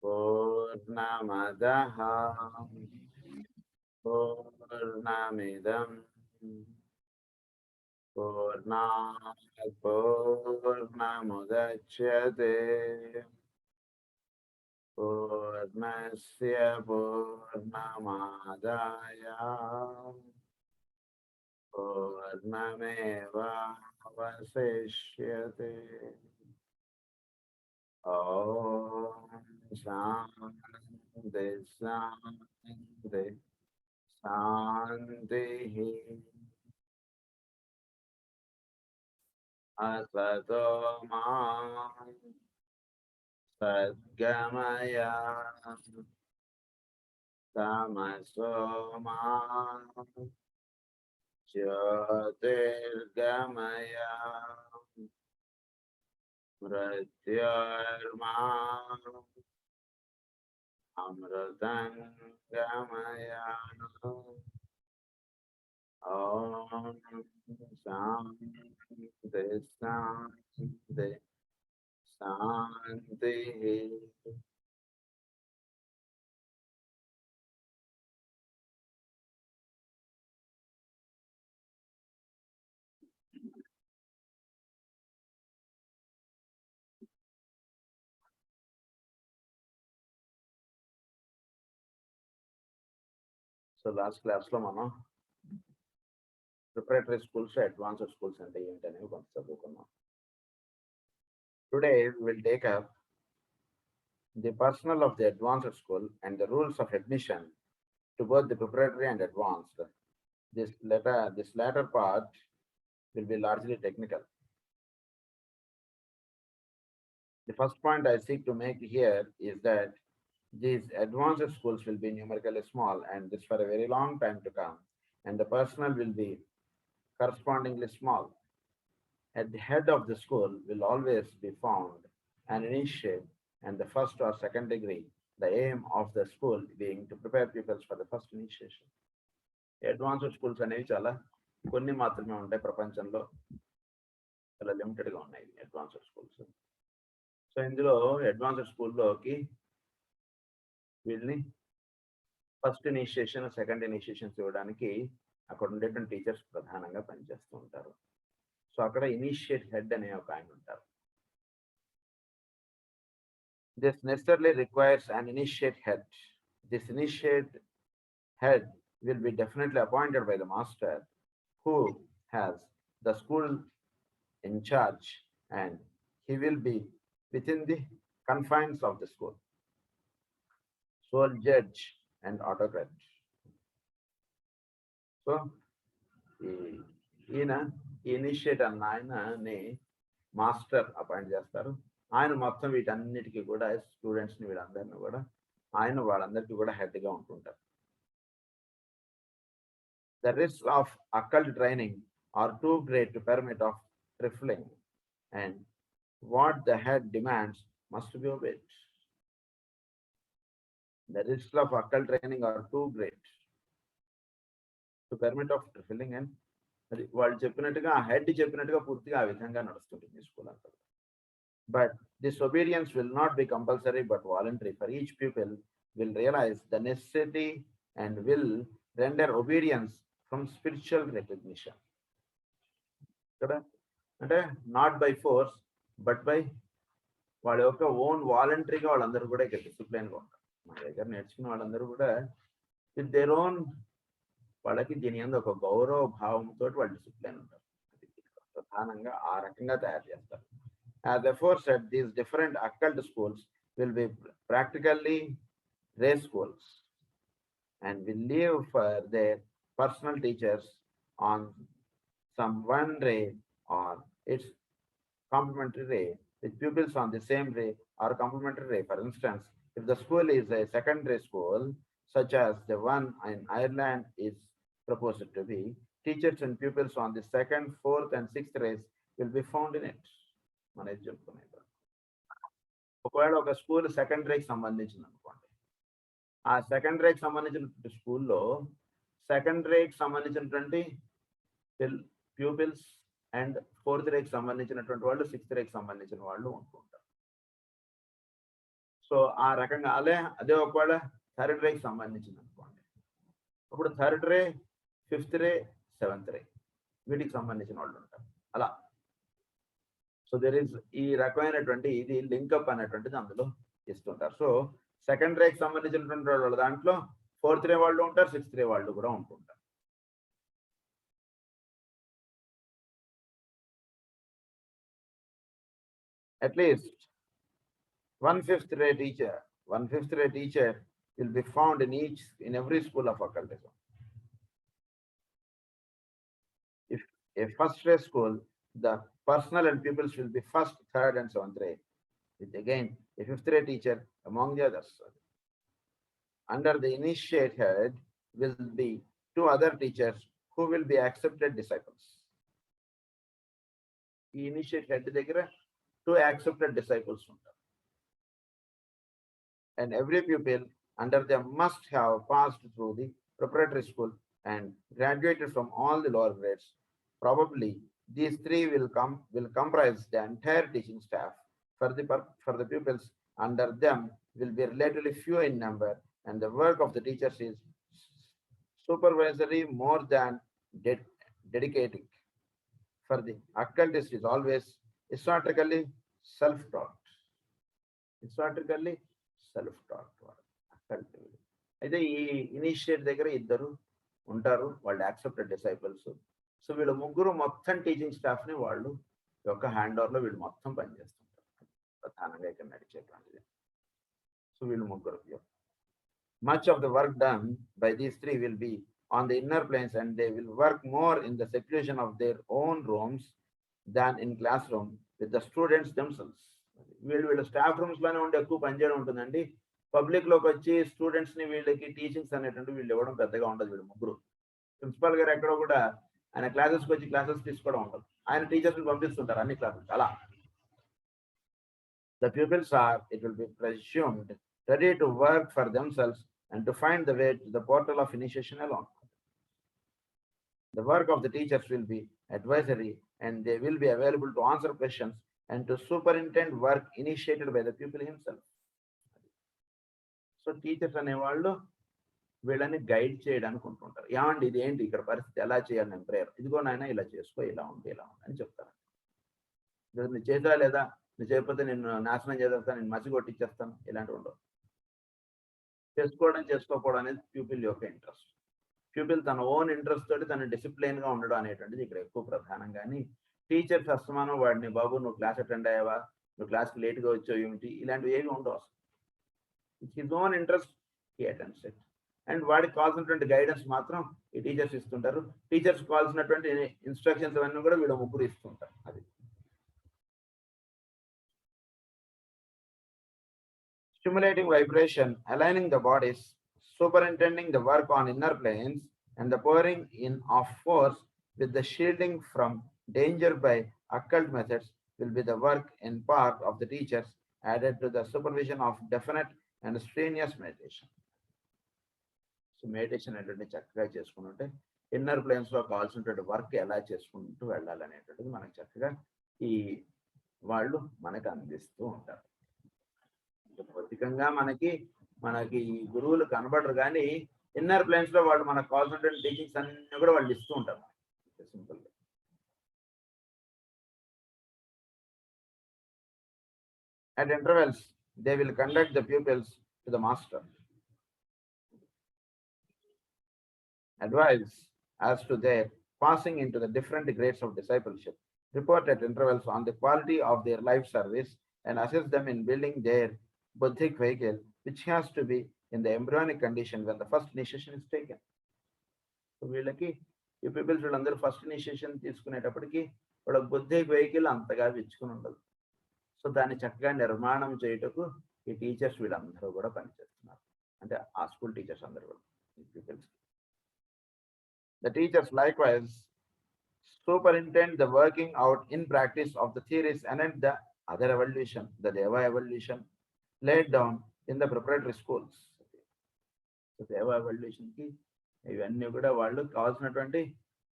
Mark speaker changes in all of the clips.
Speaker 1: पूर्णमदः पूर्णमिदं पूर्णात् पूर्णमुदच्यते पूर्णस्य पूर्णमादाय पूर्णमेवावशिष्यते। ॐ शान्ति शान्ति शान्तिः। असतो मा सद्गमय तमसो मा ज्योतिर्गमय मृत्योर्मा अमृतं गमय। ॐ शान्ति शान्ति शान्तिः। So last class lo మనం preparatory schools advanced schools అంటే ఏంటనేవి కొంత చదువుకున్నాం. Today we will take up the personnel of the advanced school and the rules of admission to both the preparatory and advanced. This latter part will be largely technical. The first point I seek to make here is that these advanced schools will be numerically small, and this for a very long time to come, and the personnel will be correspondingly small. At the head of the school will always be found an initiate and the first or second degree, the aim of the school being to prepare pupils for the first initiation. Advanced schools అనేవి చాలా కొన్ని మాత్రమే ఉంటాయి ప్రపంచంలో, చాలా లిమిటెడ్గా ఉన్నాయి advanced schools. So ఇందులో అడ్వాన్స్డ్ స్కూల్లోకి వీళ్ళని ఫస్ట్ ఇనిషియేషన్ సెకండ్ ఇనిషియేషన్స్ ఇవ్వడానికి అక్కడ ఉండేటువంటి టీచర్స్ ప్రధానంగా పనిచేస్తూ ఉంటారు. సో అక్కడ ఇనిషియేట్ హెడ్ అనే ఒక ఆయన ఉంటారు. This necessarily requires an initiate head. This initiate head will be definitely appointed by the master who has the school in charge, and he will be within the confines of the school. Sole judge and autocrat. So, ఈయన initiate అన్న ఆయనని master appoint చేస్తారు. ఆయన మొత్తం వీటన్నిటికీ కూడా స్టూడెంట్స్ని వీళ్ళందరినీ కూడా ఆయన వాళ్ళందరికీ కూడా హెడ్గా ఉంటుంటారు. The risks of occult training are too great to permit of trifling, and what the head demands must be obeyed. The risks of occult training are too great to permit of trifling, and అది వాళ్ళు చెప్పినట్టుగా ఆ head చెప్పినట్టుగా పూర్తిగా ఆ విధంగా నడుస్తుంటుంది school అంతా. But this obedience will not be compulsory but voluntary, for each pupil will realize the necessity and will render obedience from spiritual recognition. అంటే not by force but by వాళ్ళ యొక్క ఓన్ వాలంటరీగా వాళ్ళందరూ కూడా ఇక్కడ డిసిప్లైన్గా ఉంటారు. మా దగ్గర నేర్చుకున్న వాళ్ళందరూ కూడా విత్ దేర్ ఓన్ వాళ్ళకి దీని మీద ఒక గౌరవ భావంతో వాళ్ళు డిసిప్లైన్ ఉంటారు. ప్రధానంగా ఆ రకంగా తయారు చేస్తారు. As therefore said, these different occult schools will be practically ray schools and will live for their personal teachers on some one ray or its complementary ray, with pupils on the same ray or complementary ray. For instance, if the school is a secondary school, such as the one in Ireland is proposed to be, teachers and pupils on the second, fourth, and sixth rays will be found in it. అనేది చెప్పుకునేది. ఒకవేళ ఒక school సెకండరీకి సంబంధించింది అనుకోండి, ఆ సెకండరీకి సంబంధించినటువంటి స్కూల్లో సెకండరీకి సంబంధించినటువంటి ప్యూపిల్స్ అండ్ ఫోర్త్ రేకి సంబంధించినటువంటి వాళ్ళు సిక్స్త్ రేకి సంబంధించిన వాళ్ళు ఉంటుంటారు. సో ఆ రకంగా అదే ఒకవేళ థర్డ్ రేకి సంబంధించింది అనుకోండి, అప్పుడు థర్డ్ రే, ఫిఫ్త్ రే, సెవెంత్ రే వీటికి సంబంధించిన వాళ్ళు ఉంటారు అలా. సో దెర్ ఇస్ ఈ రకమైనటువంటి ఇది లింకప్ అనేటువంటిది అందులో ఇస్తుంటారు. సో సెకండ్ రేకి సంబంధించినటువంటి వాళ్ళు దాంట్లో ఫోర్త్ రే వాళ్ళు ఉంటారు, సిక్స్త్ రే వాళ్ళు కూడా ఉంటుంటారు. At least 1/5 ray teacher, 1/5 ray teacher will be found in every school of occultism. If a first ray school, the personal and pupils will be first, third, and seventh ray, with again a fifth ray teacher among the others. Under the initiate head will be two other teachers who will be accepted disciples. The initiate head దగ్గర two accepted disciples ఉంటారు. And every pupil under them must have passed through the preparatory school and graduated from all the lower grades. Probably these three will comprise the entire teaching staff. For the pupils under them will be relatively few in number, and the work of the teachers is supervisory more than dedicating. For the occultist is always esoterically self-taught. Esoterically self-taught. అయితే ఈ initiate దగ్గర ఇద్దరు ఉంటారు, వాళ్ళు accepted disciples. So వీళ్ళు ముగ్గురు మొత్తం teaching staff ని వాళ్ళు యొక్క హ్యాండ్ ఓవర్ లో వీళ్ళు మొత్తం పనిచేస్తుంటారు, ప్రధానంగా ఇక్కడ నడిచేటువంటిది. సో వీళ్ళు ముగ్గురు much of the work done by these three will be on the inner planes, and they will work more in the seclusion of their own rooms than in classroom with the students themselves. వీళ్ళు staff rooms లోనే ఉండి ఎక్కువ పనిచేయడం ఉంటుందండి. Public లోకి వచ్చి students ని వీళ్ళకి టీచింగ్స్ అనేటువంటి వీళ్ళు ఇవ్వడం పెద్దగా ఉండదు. వీళ్ళు ముగ్గురు ప్రిన్సిపాల్ గారు ఎక్కడో కూడా ఆయన క్లాసెస్కి వచ్చి క్లాసెస్ తీసుకోవడం ఉండదు, ఆయన టీచర్స్ ని పంపిస్తుంటారు అన్ని క్లాసెస్ అలా. The pupils are, it will be presumed, ready to work for themselves and to find the way to the portal of initiation alone. The work of the teachers will be advisory, and they will be available to answer questions and to superintend work initiated by the pupil himself. So teachers అనేవాళ్ళు వీళ్ళని guide చేయడానికి ఉంటుంటారు. ఏమండి ఇది ఏంటి, ఇక్కడ పరిస్థితి ఎలా చేయాలి, నేను ప్రేయర్ ఇదిగో నాయన ఇలా చేసుకో, ఇలా ఉంది అని చెప్తాను. నువ్వు చేసా లేదా, నువ్వు చేయకపోతే నేను నాశనం చేసేస్తాను, నేను మసి కొట్టిచ్చేస్తాను, ఇలాంటివి ఉండవు. చేసుకోకపోవడం అనేది ప్యూపిల్ యొక్క ఇంట్రెస్ట్. ప్యూపిల్ తన ఓన్ ఇంట్రెస్ట్ తోటి తన డిసిప్లైన్ గా ఉండడం అనేటువంటిది ఇక్కడ ఎక్కువ ప్రధానం. కానీ టీచర్స్ అస్తమానం వాడిని, బాబు నువ్వు క్లాస్ అటెండ్ అయ్యావా, నువ్వు క్లాస్కి లేట్గా వచ్చావు ఏమిటి, ఇలాంటివి ఏమి ఉండవు అసలు. His own interest he attends it. And వాడికి కావాల్సినటువంటి గైడెన్స్ మాత్రం ఈ టీచర్స్ ఇస్తుంటారు. టీచర్స్ కావాల్సినటువంటి ఇన్స్ట్రక్షన్స్ అవన్నీ కూడా వీళ్ళు ముగ్గురు ఇస్తుంటారు. అది stimulating vibration, aligning the bodies, superintending the work on inner planes, and the pouring in of force with the shielding from danger by occult methods will be the work in part of the teachers, added to the supervision of definite and strenuous meditation. So meditation అంటే చక్కగా చేసుకుంటుంటే inner planes లో కావాల్సినటువంటి work ఎలా చేసుకుంటూ వెళ్ళాలనేటువంటిది మనకు చక్కగా ఈ వాళ్ళు మనకు అందిస్తూ ఉంటారు. భౌతికంగా మనకి గురువులు కనబడరు, కానీ ఇన్నర్ ప్లేన్స్ లో వాళ్ళు మనకు కావాల్సినటువంటి టీచింగ్స్ అన్ని కూడా వాళ్ళు ఇస్తూ ఉంటారు. సింపుల్ గా at intervals they will conduct the pupils to the master, advise as to their passing into the different grades of discipleship, report at intervals on the quality of their life service, and assist them in building their buddhic vehicle, which has to be in the embryonic condition when the first initiation is taken. So వీళ్ళకి ఈ peoples వీళ్ళందరూ first initiation తీసుకునేటప్పటికి వాళ్ళ buddhic vehicle అంతగా విచ్చుకుని ఉండదు. So దాన్ని చక్కగా నిర్మాణం చేయుటకు ఈ టీచర్స్ వీళ్ళందరూ కూడా పనిచేస్తున్నారు. అంటే ఆ స్కూల్ టీచర్స్ అందరూ కూడా ఈ peoples. The teachers likewise superintend the working out in practice of the theories and the other evolution, the Deva evolution laid down in the preparatory schools. So Deva evolution కి ఇవన్నీ కూడా వాళ్ళు కావాల్సినటువంటి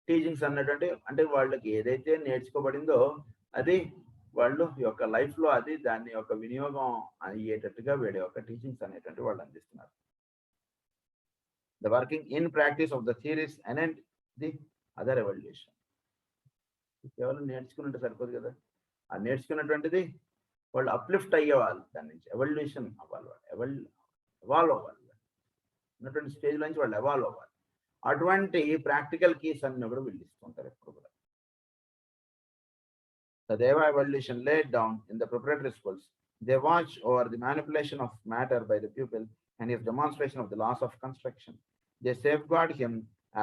Speaker 1: teachings అన్నటువంటి అంటే వాళ్ళకి ఏదైతే నేర్చుకోబడిందో అది వాళ్ళు యొక్క లైఫ్లో అది దాని యొక్క వినియోగం అయ్యేటట్టుగా వీడి యొక్క టీచింగ్స్ అనేటువంటి వాళ్ళు అందిస్తున్నారు. The working in practice of the theories and the other evolution. కేవలం నేర్చుకున్నట్టు సరిపోదు కదా, ఆ నేర్చుకున్నటువంటిది వాళ్ళు అప్లిఫ్ట్ అయ్యేవాళ్ళు, దాని నుంచి ఎవల్యూషన్ అవ్వాలి, వాళ్ళు ఎవాల్వ్ అవ్వాలి, ఉన్నటువంటి స్టేజ్ నుంచి వాళ్ళు ఎవాల్వ్ అవ్వాలి. అటువంటి ప్రాక్టికల్ కీస్ అన్ని కూడా వీళ్ళు ఇస్తుంటారు ఎప్పుడు కూడా. The Deva evolution laid down in the preparatory schools. They watch over the manipulation of matter by the pupil and his demonstration of the laws of construction. They safeguard him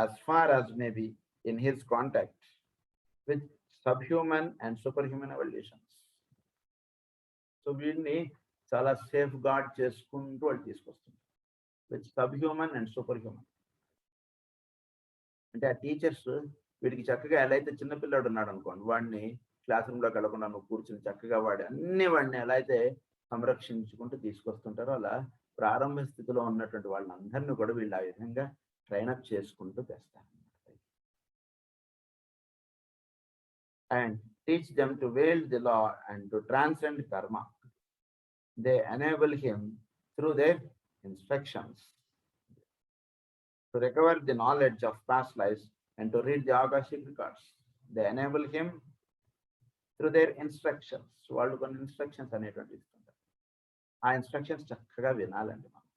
Speaker 1: as far as may be in his contact with subhuman and superhuman evolutions. So వీటిని చాలా safe gourd చేసుకుంటూ వాళ్ళు తీసుకొస్తుంది with సబ్హ్యూమన్ and super human. అంటే ఆ teachers వీడికి చక్కగా ఎలా అయితే చిన్నపిల్లాడు ఉన్నాడు అనుకోండి, వాడిని క్లాస్ రూమ్లోకి వెళ్ళకుండా నువ్వు కూర్చుని చక్కగా వాడిని ఎలా అయితే సంరక్షించుకుంటూ తీసుకొస్తుంటారో అలా ప్రారంభ స్థితిలో ఉన్నటువంటి వాళ్ళందరినీ కూడా వీళ్ళు ఆ విధంగా ట్రైనప్ చేసుకుంటూ తెస్తారు. And teach them to wield the law and to transcend karma. They enable him through their instructions to recover the knowledge of past lives and to read the Akashic records. They enable him through their instructions. వాళ్ళు కొన్ని instructions అనేటువంటి ఇస్తుంటారు. ఆ instructions చక్కగా వినాలండి. మనం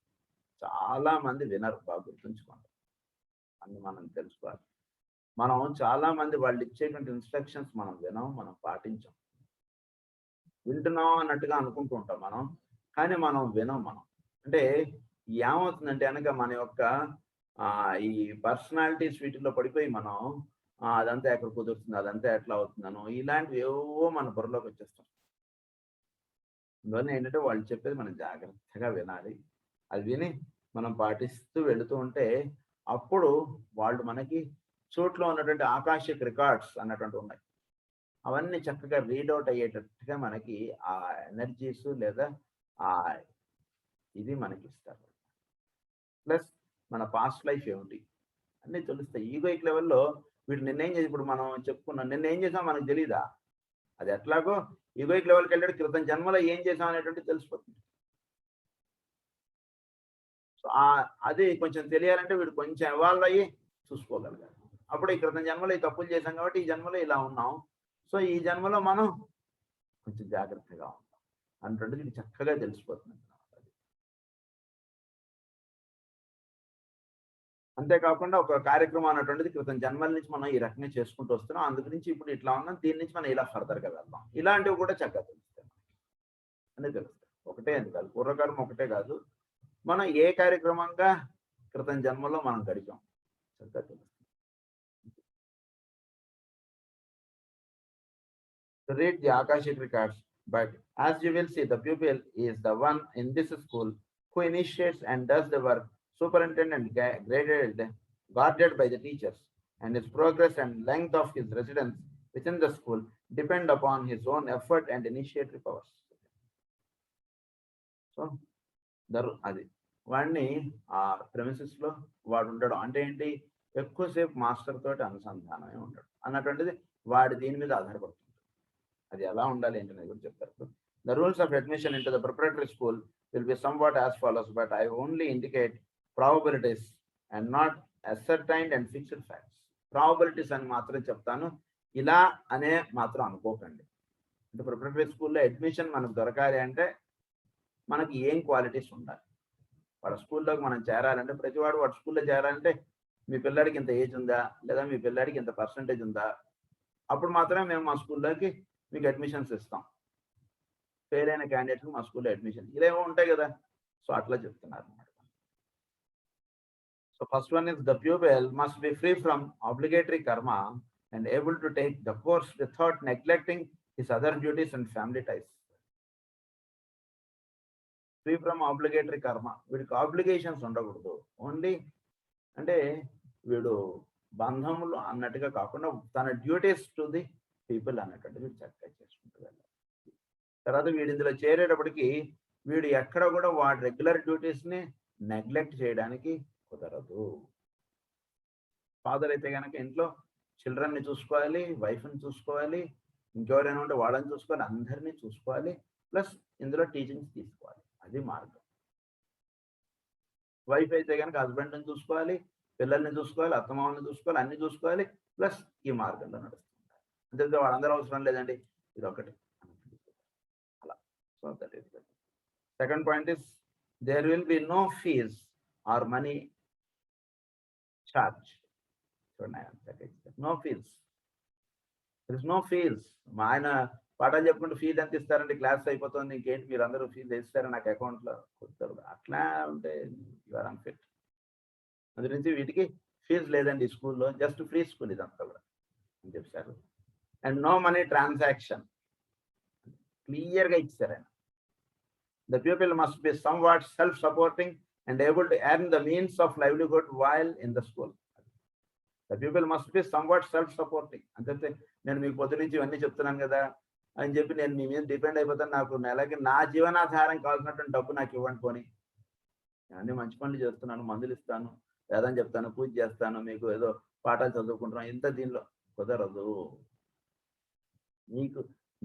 Speaker 1: చాలా మంది వినరు, బాగా గుర్తుంచుకోండి, అని మనం తెలుసుకోవాలి. మనం చాలా మంది వాళ్ళు ఇచ్చేటువంటి ఇన్స్ట్రక్షన్స్ మనం వినం, మనం పాటించాం. వింటున్నాం అన్నట్టుగా అనుకుంటూ ఉంటాం మనం, కానీ మనం వినం. మనం అంటే ఏమవుతుందంటే కనుక మన యొక్క ఈ పర్సనాలిటీస్ వీటిలో పడిపోయి మనం అదంతా ఎక్కడ కుదురుతుంది, అదంతా ఎట్లా అవుతుందనో ఇలాంటివి ఏవో మన బుర్రలోకి వచ్చేస్తాం. అందువల్ల ఏంటంటే వాళ్ళు చెప్పేది మనం జాగ్రత్తగా వినాలి. అది విని మనం పాటిస్తూ వెళుతూ ఉంటే అప్పుడు వాళ్ళు మనకి చోట్లో ఉన్నటువంటి ఆకాశిక్ రికార్డ్స్ అన్నటువంటి ఉన్నాయి, అవన్నీ చక్కగా రీడౌట్ అయ్యేటట్టుగా మనకి ఆ ఎనర్జీస్ లేదా ఆ ఇది మనకి ఇస్తారు. ప్లస్ మన పాస్ట్ లైఫ్ ఏమిటి అన్నీ తెలుస్తాయి. ఈగోయిక్ లెవెల్లో వీడు నిన్నేం చేసి, ఇప్పుడు మనం చెప్పుకున్నాం నిన్న ఏం చేసాం మనకు తెలీదా, అది ఎట్లాగో ఈగోయిక్ లెవెల్కి వెళ్ళాడు క్రితం జన్మలో ఏం చేసాం అనేటువంటి తెలిసిపోతుంది. సో అది కొంచెం తెలియాలంటే వీడు కొంచెం ఎవాల్వ్ అయ్యి చూసుకోగలగాలి. అప్పుడు ఈ క్రితం జన్మలో ఈ తప్పులు చేశాం కాబట్టి ఈ జన్మలో ఇలా ఉన్నాం, సో ఈ జన్మలో మనం కొంచెం జాగ్రత్తగా ఉంటాం అన్నటువంటిది ఇది చక్కగా తెలిసిపోతుంది. అంతేకాకుండా ఒక కార్యక్రమం అన్నటువంటిది క్రితం జన్మల నుంచి మనం ఈ రకంగా చేసుకుంటూ వస్తున్నాం, అందు గురించి ఇప్పుడు ఇట్లా ఉన్నాం, దీని నుంచి మనం ఇలా ఫర్దర్గా వెళ్దాం, ఇలాంటివి కూడా చక్కగా తెలుస్తాయి అని తెలుస్తాయి. ఒకటే అని కాదు, పూర్వకర్మ ఒకటే కాదు, మనం ఏ కార్యక్రమంగా క్రితం జన్మలో మనం గడిపాం చక్కగా తెలుస్తుంది. To read the Akashic records, but as you will see, the pupil is the one in this school who initiates and does the work, superintended and guarded by the teachers, and his progress and length of his residence within the school depend upon his own effort and initiatory powers. So, అది వాడిని ఆ premises లో వాడు ఉండడం అంటే ఏంటి, ఎక్కువసేపు master తోటి అనుసంధానమే ఉండడం అన్నటువంటిది వాడి దీని మీద ఆధారపడుతుంది. అది ఎలా ఉండాలి ఏంటనేది కూడా చెప్తారు. The rules of admission into the preparatory school will be somewhat as follows, but I only indicate probabilities and not ascertained and fixed facts. Probabilities అని మాత్రం చెప్తాను, ఇలా అనే మాత్రం అనుకోకండి. అంటే ప్రిపరేటరీ స్కూల్లో అడ్మిషన్ మనకు దొరకాలి అంటే మనకి ఏం క్వాలిటీస్ ఉండాలి, వాడు స్కూల్లోకి మనం చేరాలంటే ప్రతివాడు వాడు స్కూల్లో చేరాలంటే మీ పిల్లాడికి ఇంత ఏజ్ ఉందా, లేదా మీ పిల్లాడికి ఇంత పర్సంటేజ్ ఉందా, అప్పుడు మాత్రమే మేము మా స్కూల్లోకి మీకు అడ్మిషన్స్ ఇస్తాం, ఫెయిల్ అయిన క్యాండిడేట్కి మా స్కూల్లో అడ్మిషన్, ఇదేమో ఉంటాయి కదా. సో అట్లా చెప్తున్నారు అన్నమాట. So first one is the pupil must be free from obligatory కర్మ and able to take the course without neglecting his other duties and family ties. Free from obligatory karma. వీడికి obligations ఉండకూడదు, only అంటే వీడు బంధములు అన్నట్టుగా కాకుండా తన duties to the people అన్నట్టు వీడు చక్కగా చేసుకుంటూ వెళ్ళాలి. తర్వాత వీడు ఇందులో చేరేటప్పటికి వీడు ఎక్కడ కూడా వాడి రెగ్యులర్ డ్యూటీస్ని నెగ్లెక్ట్ చేయడానికి కుదరదు. ఫాదర్ అయితే కనుక ఇంట్లో చిల్డ్రన్ని చూసుకోవాలి, వైఫ్ని చూసుకోవాలి, ఇంకెవరైనా ఉంటే వాళ్ళని చూసుకోవాలి, అందరినీ చూసుకోవాలి, ప్లస్ ఇందులో టీచింగ్స్ తీసుకోవాలి. అది మార్గం. వైఫ్ అయితే కనుక హస్బెండ్ని చూసుకోవాలి, పిల్లల్ని చూసుకోవాలి, అత్తమామల్ని చూసుకోవాలి, అన్ని చూసుకోవాలి, ప్లస్ ఈ మార్గంలో నడుస్తుంటారు. అంతే వాళ్ళందరూ అవసరం లేదండి, ఇది ఒకటి అలా. So that is second point is there will be no fees or money charge. No fees, there is no fees. మా ఆయన పాఠాలు చెప్పుకుంటూ ఫీజు ఎంత ఇస్తారంటే క్లాస్ అయిపోతుంది, ఇంకేంటి మీరు అందరూ ఫీజు వేస్తారా నాకు అకౌంట్లో కొడతారు, అట్లా ఉంటే యూఆర్ అన్ఫిట్. అందు నుంచి వీటికి ఫీజు లేదండి స్కూల్లో, జస్ట్ ఫ్రీ స్కూల్ ఇదంతా కూడా అని చెప్పారు. అండ్ నో మనీ ట్రాన్సాక్షన్ క్లియర్గా ఇచ్చారు ఆయన. The people must be some what self supporting and able to earn the means of livelihood while in the school. The people must be some what self supporting. అంతే, నేను మీకు పొద్దు నుంచి ఇవన్నీ చెప్తున్నాను కదా అని చెప్పి నేను మీ మీద డిపెండ్ అయిపోతాను, నాకు నెలకి నా జీవనాధారం కావాల్సినటువంటి డబ్బు నాకు ఇవ్వండి పోని, అన్ని మంచి పనులు చేస్తున్నాను, మందులు ఇస్తాను, వేదం చెప్తాను, పూజ చేస్తాను, మీకు ఏదో పాఠాలు చదువుకుంటున్నాను, ఇంత దీనిలో కుదరదు. నీకు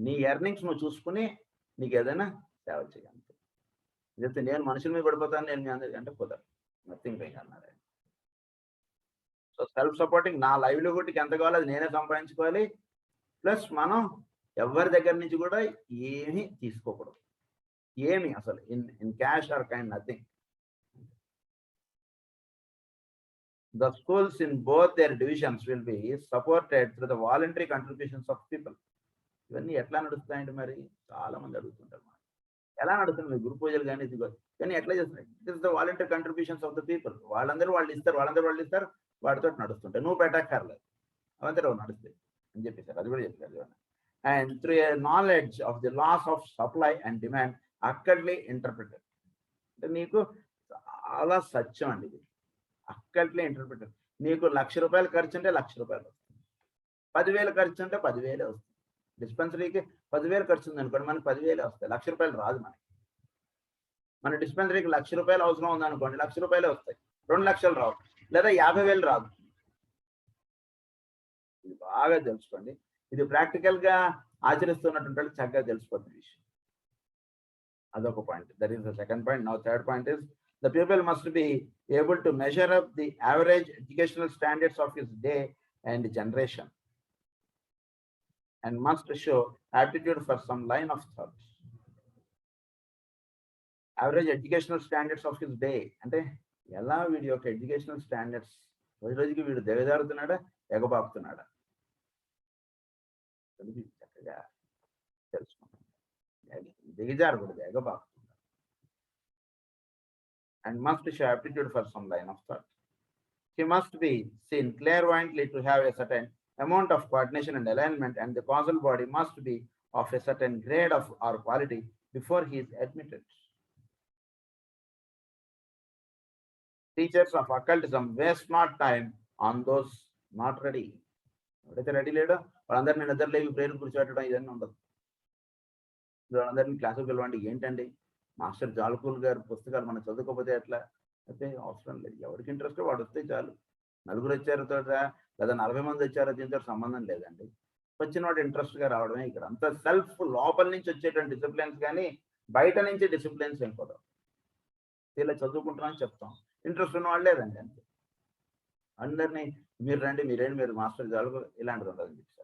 Speaker 1: నీ ఎర్నింగ్స్ నువ్వు చూసుకుని నీకు ఏదైనా సేవ చేయాలి. చెప్తే నేను మనుషుల మీద పడిపోతాను, నేను మీ అందరికీ అంటే కుదరదు, నథింగ్ డూయింగ్ అన్నారు. సో సెల్ఫ్ సపోర్టింగ్, నా లైవ్లీహుడ్కి ఎంత కావాలో అది నేనే సంపాదించుకోవాలి, ప్లస్ మనం ఎవరి దగ్గర నుంచి కూడా ఏమీ తీసుకోకూడదు, ఏమి అసలు in cash or kind nothing. The schools in both their divisions will be supported through the voluntary contributions of people. ఇవన్నీ ఎట్లా నడుస్తాయండి మరి చాలా మంది అడుగుతుంటారు, ఎలా నడుస్తుంది మీ గురు పూజలు కానీ ఇది కానీ ఎట్లా చేస్తున్నాయి? It is the voluntary contributions of the people. వాళ్ళందరూ వాళ్ళు ఇస్తారు, వాటితో నడుస్తుంటాయి, నువ్వు పెట్టక్కర్లేదు, అవంతా నడుస్తాయి అని చెప్పేశారు. అది కూడా చెప్పారు. And through a knowledge of the laws of supply and demand accordingly interpreted. అంటే నీకు చాలా సత్యం అండి ఇది, అక్కడ్లీ ఇంటర్ప్రిటెడ్. నీకు ₹1,00,000 ఖర్చు అంటే ₹1,00,000 వస్తుంది, 10,000 ఖర్చు అంటే 10,000 వస్తుంది. డిస్పెన్సరీకి 10,000 ఖర్చు ఉంది అనుకోండి, మనకి 10,000 వస్తాయి, ₹1,00,000 రాదు మనకి. మన డిస్పెన్సరీకి ₹1,00,000 అవసరం ఉందనుకోండి, ₹1,00,000 వస్తాయి, 2,00,000 రావు, లేదా 50,000 రాదు. ఇది బాగా తెలుసుకోండి, ఇది ప్రాక్టికల్ గా ఆచరిస్తున్నటువంటి చక్కగా తెలిసిపోతుంది విషయం. అదొక point. That is the second point. Now third point is the people must be able to measure up the average educational standards of his day and generation and must show aptitude for some line of thought. Average educational standards of his day అంటే ఎలా వీడి యొక్క educational standards, రోజుకి వీడు దిగజారుతున్నాడా ఎగబాపుతున్నాడా చక్కగా తెలుసుకుంటాం. దిగజారకూడదు, ఎగబాపు. And must show aptitude for some line of thought. He must be seen clairvoyantly to have a certain amount of coordination and alignment, and the causal body must be of a certain grade of or quality before he is admitted. Teachers of occultism waste not time on those not ready. ఎవరైతే ready లేడో వాళ్ళందరినీ నిద్రలేవి prayer కూర్చోబెట్టడం ఇదన్నీ ఉండదు. వాళ్ళందరినీ క్లాసుకు పిలవండి, ఏంటండి master జాలకూల్ గారు పుస్తకాలు మనం చదువుకోకపోతే ఎట్లా అయితే అవసరం లేదు, ఎవరికి ఇంట్రెస్ట్ వాడు వస్తే చాలు. 4 వచ్చారో లేదా 40 మంది వచ్చారో దీంతో సంబంధం లేదండి, వచ్చిన వాడు ఇంట్రెస్ట్గా రావడమే. ఇక్కడ అంతా సెల్ఫ్ లోపల నుంచి వచ్చేటువంటి డిసిప్లిన్స్ కానీ బయట నుంచి డిసిప్లిన్స్ ఏం కుదరవు. ఇలా చదువుకుంటామని చెప్తాం, ఇంట్రెస్ట్ ఉన్న వాళ్ళు లేదండి అంతే. అందరినీ మీరు రండి, మీరు మాస్టర్ జాలకూల్ ఇలాంటిది ఉండదని చెప్తారు.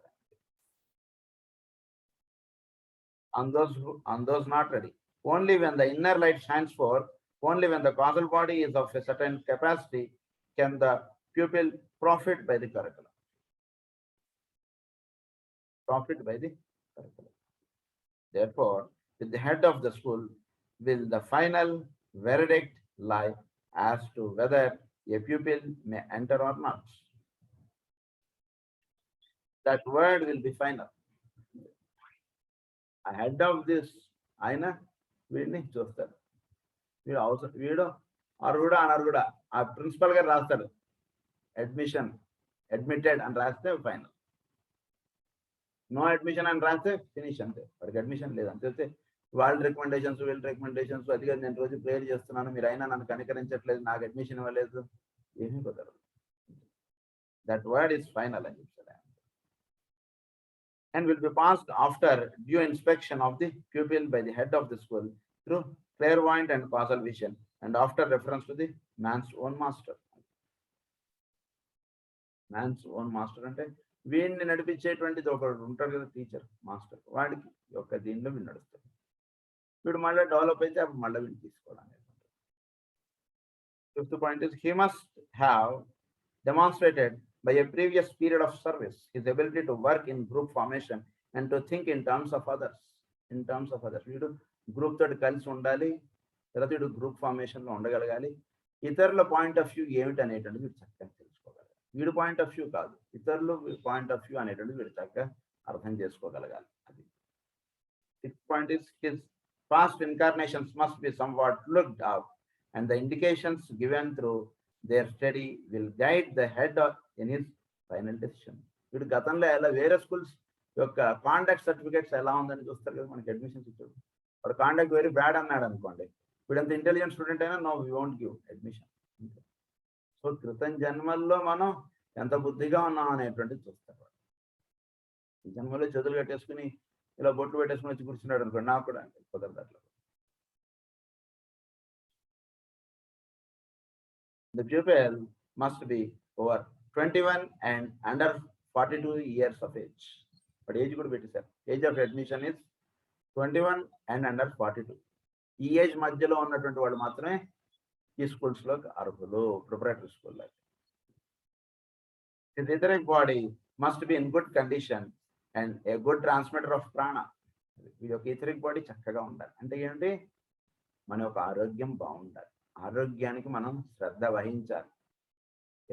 Speaker 1: On those not ready, only when the inner light shines forth, only when the causal body is of a certain capacity, can the pupil profit by the curriculum. Therefore, with the head of the school will the final verdict lie as to whether a pupil may enter or not. That word will be final. Ahead of this, ఆయన వీడిని చూస్తారు, వీడు అవసరం, వీడు అర్హుడా అనర్హుడా ఆ principal గారు రాస్తాడు, admitted అని రాస్తే ఫైనల్, నో అడ్మిషన్ అని రాస్తే ఫినిష్, అంతే. వాడికి అడ్మిషన్ లేదు అంతే. వాళ్ళ రికమెండేషన్స్ వీళ్ళ రికమెండేషన్స్, అది కాదు నేను రోజు ప్రేయర్ చేస్తున్నాను, మీరు అయినా నన్ను కనికరించట్లేదు, నాకు అడ్మిషన్ ఇవ్వలేదు, ఏమీ కుదరదు. దట్ వర్డ్ ఈస్ ఫైనల్ అని చెప్తారు. and will be passed after due inspection of the pupil by the head of the school through clairvoyant and causal vision, and after reference to the man's own master. Man's own master అంటే వీడిని నడిపించేటువంటిది ఒకడు ఉంటాడు కదా, teacher master, వాడికి యొక్క దీనిలో వీడు నడుస్తాడు. వీడు మళ్ళీ డెవలప్ అయితే అప్పుడు మళ్ళీ వీడిని తీసుకోవడానికి. Fifth point is he must have demonstrated by a previous period of service his ability to work in group formation and to think in terms of others. వీడు గ్రూప్ తోటి కలిసి ఉండాలి, తర్వాత వీడు గ్రూప్ ఫార్మేషన్ లో ఉండగలగాలి, ఇతరుల పాయింట్ ఆఫ్ వ్యూ ఏమిటి అనేటువంటిది వీడు చక్కగా తెలుసుకోగలగాలి. వీడు పాయింట్ ఆఫ్ వ్యూ కాదు, ఇతరులు పాయింట్ ఆఫ్ వ్యూ అనేటువంటిది వీడు చక్కగా అర్థం చేసుకోగలగాలి. అది sixth point is his past incarnations must be somewhat looked up, and the indications given through their study will guide the head in his final decision. వీడు గతంలో ఎలా వేరే స్కూల్స్ యొక్క కాంటాక్ట్ సర్టిఫికేట్స్ ఎలా ఉందని చూస్తారు కదా, మనకి అడ్మిషన్స్ ఇచ్చాడు. వాడు కాంటాక్ట్ వెరీ బ్యాడ్ అన్నాడు అనుకోండి, వీడంత ఇంటెలిజెంట్ స్టూడెంట్ అయినా no we won't give admission. So క్రితం జన్మల్లో మనం ఎంత బుద్ధిగా ఉన్నాం అనేటువంటిది చూస్తారు. ఈ జన్మలో చేతులు కట్టేసుకుని ఇలా బొట్లు పెట్టేసుకుని వచ్చి కూర్చున్నాడు అనుకోండి, నాకు కూడా అంటే కుదరదు అట్లా. The pupil must be over 21 and under 42 years of age. But age కూడా పెట్టేశారు. Age of admission is 21 and under 42. ఈ ఏజ్ మధ్యలో ఉన్నటువంటి వాళ్ళు మాత్రమే ఈ స్కూల్స్ లో అర్హులు, ప్రిపరేటరీ స్కూల్లో. His etheric body must be in good condition and a good transmitter of prana. వీడి యొక్క etheric body చక్కగా ఉండాలి. అంటే ఏంటి, మన యొక్క ఆరోగ్యం బాగుండాలి, ఆరోగ్యానికి మనం శ్రద్ధ వహించాలి.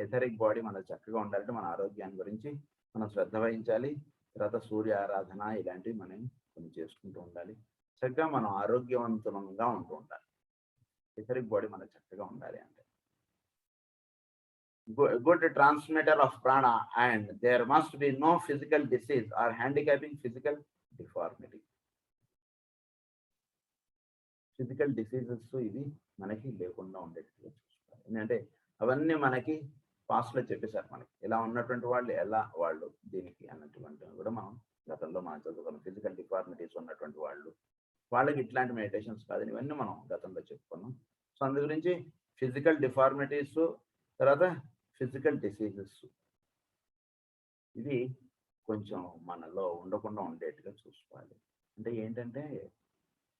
Speaker 1: ఎథరిక్ బాడీ మనకు చక్కగా ఉండాలంటే మన ఆరోగ్యాన్ని గురించి మనం శ్రద్ధ వహించాలి. తర్వాత సూర్య ఆరాధన ఇలాంటివి మనం కొన్ని చేసుకుంటూ ఉండాలి. చక్కగా మనం ఆరోగ్యవంతంగా ఉంటూ ఉండాలి. ఎథరిక్ బాడీ మనకు చక్కగా ఉండాలి అంటే good transmitter of prana, and there must be no physical disease or handicapping physical deformity. Physical diseases ఇవి మనకి లేకుండా ఉండేట్టుగా చూసుకోవాలి. ఎందుకంటే అవన్నీ మనకి పాస్ట్ లో చెప్పేశారు, మనకి ఎలా ఉన్నటువంటి వాళ్ళు ఎలా వాళ్ళు దీనికి అన్నటువంటి కూడా మనం గతంలో మనం చదువుకున్నాం. ఫిజికల్ డిఫార్మిటీస్ ఉన్నటువంటి వాళ్ళకి ఇట్లాంటి మెడిటేషన్స్ కాదని ఇవన్నీ మనం గతంలో చెప్పుకున్నాం. సో అందు గురించి ఫిజికల్ డిఫార్మిటీస్, తర్వాత ఫిజికల్ డిసీజెస్ ఇది కొంచెం మనలో ఉండకుండా ఉండేట్టుగా చూసుకోవాలి. అంటే ఏంటంటే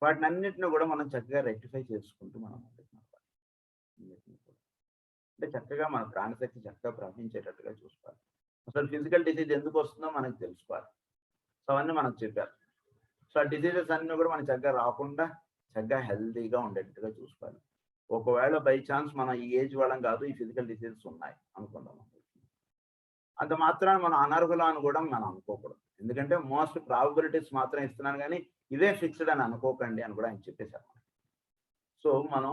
Speaker 1: వాటిని అన్నింటినీ కూడా మనం చక్కగా రెక్టిఫై చేసుకుంటూ మనం అంటే చక్కగా మన ప్రాణశక్తి చక్కగా ప్రవహించేటట్టుగా చూసుకోవాలి. అసలు ఫిజికల్ డిసీజ్ ఎందుకు వస్తుందో మనకు తెలుసుకోవాలి. సో అవన్నీ మనకు చెప్పారు. సో ఆ డిసీజెస్ అన్నీ కూడా మనకు చక్కగా రాకుండా చక్కగా హెల్తీగా ఉండేటట్టుగా చూసుకోవాలి. ఒకవేళ బై ఛాన్స్ మనం ఈ ఏజ్ వాళ్ళం కాదు, ఈ ఫిజికల్ డిసీజెస్ ఉన్నాయి అనుకుందాం, అంత మాత్రాన మనం అనర్హులం అని కూడా మనం అనుకోకూడదు. ఎందుకంటే మోస్ట్ ప్రాబబిలిటీస్ మాత్రం ఇస్తున్నాను కానీ ఇవే ఫిక్స్డ్ అని అనుకోకండి అని కూడా ఆయన చెప్పేశారు. సో మనం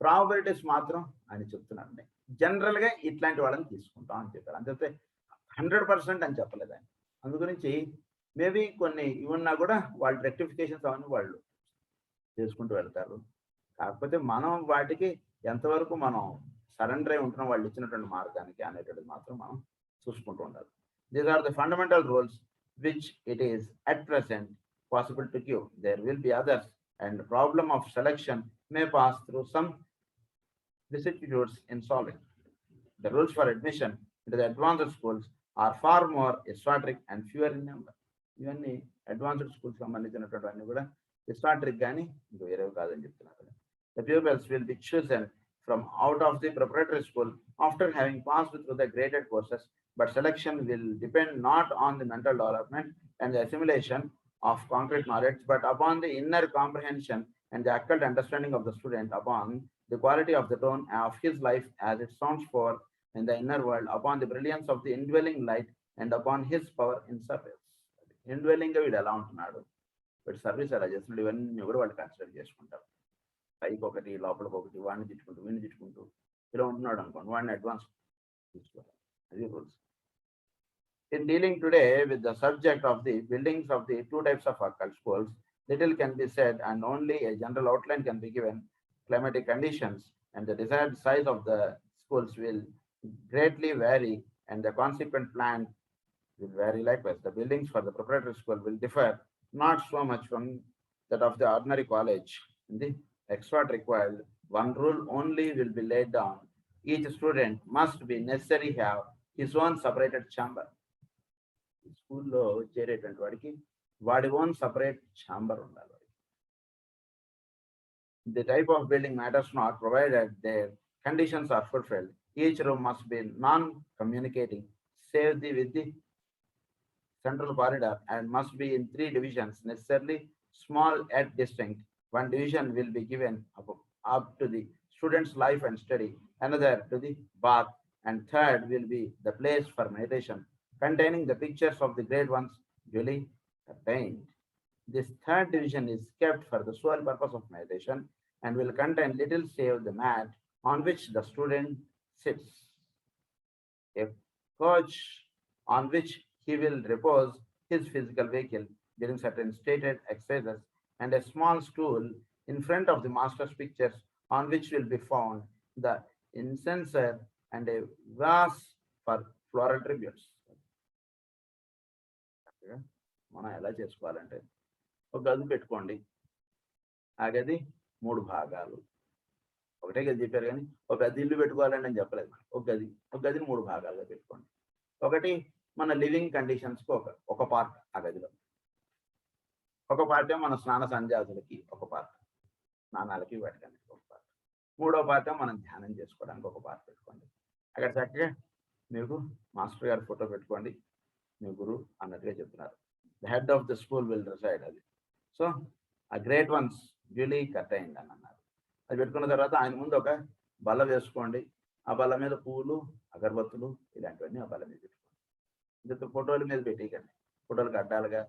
Speaker 1: ప్రాబబిలిటీస్ మాత్రం ఆయన చెప్తున్నాడు. జనరల్ గా ఇట్లాంటి వాళ్ళని తీసుకుంటాం అని చెప్పారు. అంతే 100% అని చెప్పలేదు ఆయన. అందు గురించి మేబీ కొన్ని ఇవన్నా కూడా వాళ్ళు రెక్టిఫికేషన్స్ అవన్నీ వాళ్ళు చేసుకుంటూ వెళ్తారు. కాకపోతే మనం వాటికి ఎంతవరకు మనం సరెండర్ అయి ఉంటున్నాం వాళ్ళు ఇచ్చినటువంటి మార్గానికి అనేటువంటిది మాత్రం మనం చూసుకుంటూ ఉండాలి. These are the fundamental rules which it is at present possible to give. There will be others, and the problem of selection may pass through some vicissitudes in solving. The rules for admission into the advanced schools are far more esoteric and fewer in number. Even the advanced schools సంబంధించినటువంటి కూడా esoteric గాని ఇంకా వేరేవి కాదని చెప్తున్నారు. The pupils will be chosen from out of the preparatory school after having passed through the graded courses, but selection will depend not on the mental development and the assimilation of concrete knowledge, but upon the inner comprehension and the occult understanding of the student, upon the quality of the tone of his life as it sounds for in the inner world, upon the brilliance of the indwelling light, and upon his power in service. Indwelling గా వీడు ఎలా ఉంటున్నాడు, వీడు service ఎలా చేస్తున్నాడు, ఇవన్నీ కూడా వాళ్ళు కన్సిడర్ చేసుకుంటారు. పైకి ఒకటి లోపలికి ఒకటి, వాడిని తిట్టుకుంటూ వీడిని తిట్టుకుంటూ ఇలా ఉంటున్నాడు అనుకోండి, వాడిని అడ్వాన్స్ తీసుకోవాలి. అది rules. In dealing today with the subject of the buildings of the two types of occult schools, little can be said and only a general outline can be given. Climatic conditions and the desired size of the schools will greatly vary, and the consequent plan will vary likewise. The buildings for the preparatory school will differ not so much from that of the ordinary college. In the expert required, one rule only will be laid down. Each student must be necessary have his own separated chamber. స్కూల్లో చేరేటువంటి వాడికి వాడి own separate chamber ఉండాలి. The type of building matters not, provided their conditions are fulfilled. Each room must be non-communicating, save with the central corridor, and must be in 3 divisions, necessarily small yet distinct. One division will be given up to the student's life and study, another to the bath, and third will be the place for meditation, containing the pictures of the great ones duly attained. This third division is kept for the sole purpose of meditation and will contain little save the mat on which the student sits, a couch on which he will repose his physical vehicle during certain stated exercises, and a small stool in front of the master's pictures on which will be found the incenser and a vase for floral tributes. మనం ఎలా చేసుకోవాలంటే ఒక గది పెట్టుకోండి. ఆ గది 3 భాగాలు. ఒకటే గది చెప్పారు కానీ ఒక గది ఇల్లు పెట్టుకోవాలని నేను చెప్పలేదు. ఒక గదిని 3 భాగాలుగా పెట్టుకోండి. ఒకటి మన లివింగ్ కండిషన్స్కి ఒక పార్ట్ ఆ గదిలో, ఒక పార్ట్ మన స్నాన సంధ్యాదులకి ఒక పార్ట్, స్నానాలకి వాటికన్నీ ఒక పార్ట్, మూడో పార్ట్ మనం ధ్యానం చేసుకోవడానికి ఒక పార్ట్ పెట్టుకోండి. అక్కడ చక్కగా మీకు మాస్టర్ గారి ఫోటో పెట్టుకోండి, మీ గురువు అన్నట్టుగా చెప్తున్నారు. The head of the school will reside. అది సో ఆ గ్రేట్ వన్స్ డ్యూలీ కట్టయింది అని అన్నారు. అది పెట్టుకున్న తర్వాత ఆయన ముందు ఒక బల్ల వేసుకోండి. ఆ బల్ల మీద పువ్వులు, అగరబత్తులు ఇలాంటివన్నీ ఆ బల్ల మీద పెట్టుకోండి. ఇంత ఫోటోల మీద పెట్టేయకండి. ఫోటోలకు అడ్డాలుగా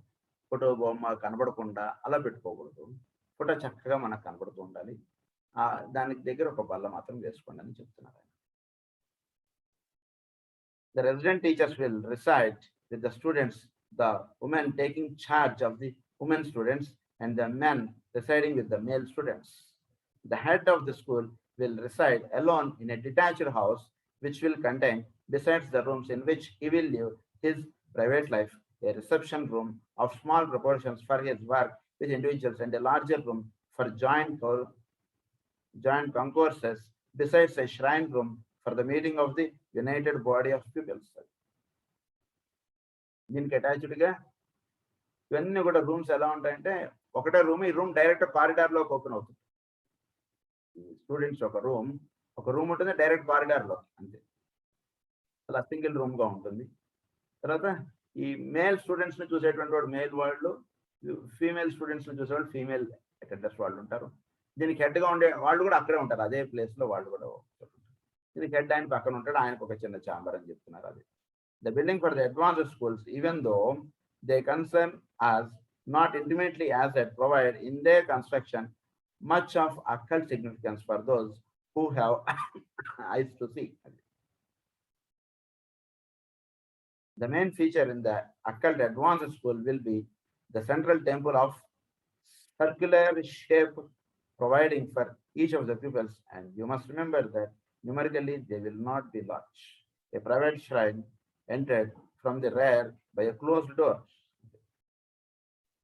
Speaker 1: ఫోటో బొమ్మ కనబడకుండా అలా పెట్టుకోకూడదు. ఫోటో చక్కగా మనకు కనబడుతూ ఉండాలి. దానికి దగ్గర ఒక బల్ల మాత్రం వేసుకోండి అని చెప్తున్నారు. The resident teachers will reside with the students, the women taking charge of the women students, and the men residing with the male students. The head of the school will reside alone in a detached house, which will contain, besides the rooms in which he will live his private life, a reception room of small proportions for his work with individuals, and a larger room for joint concourses, besides a shrine room for the meeting of the united body of pupils. దీనికి అటాచ్డ్గా ఇవన్నీ కూడా rooms ఎలా ఉంటాయంటే, ఒకటే room, ఈ room direct కారిడార్లోకి open అవుతుంది. Students ఒక room ఉంటుంది డైరెక్ట్ కారిడార్లో, అంతే. అలా సింగిల్ రూమ్గా ఉంటుంది. తర్వాత ఈ మేల్ స్టూడెంట్స్ని చూసేటువంటి వాడు మేల్ వాళ్ళు, ఫీమేల్ స్టూడెంట్స్ని చూసేవాళ్ళు ఫీమేల్ అటెండర్స్ వాళ్ళు ఉంటారు. దీనికి హెడ్గా ఉండే వాళ్ళు కూడా అక్కడే ఉంటారు, అదే ప్లేస్లో వాళ్ళు కూడా ఉంటారు. దీనికి హెడ్ ఆయన పక్కన ఉంటాడు, ఆయనకు ఒక చిన్న ఛాంబర్ అని చెప్తున్నారు. అది the building for the advanced schools, even though they concern us not intimately as yet, provide in their construction much of occult significance for those who have eyes to see. The main feature in the occult advanced school will be the central temple of circular shape, providing for each of the pupils, and you must remember that numerically they will not be large. A private shrine entered from the rear by a closed door,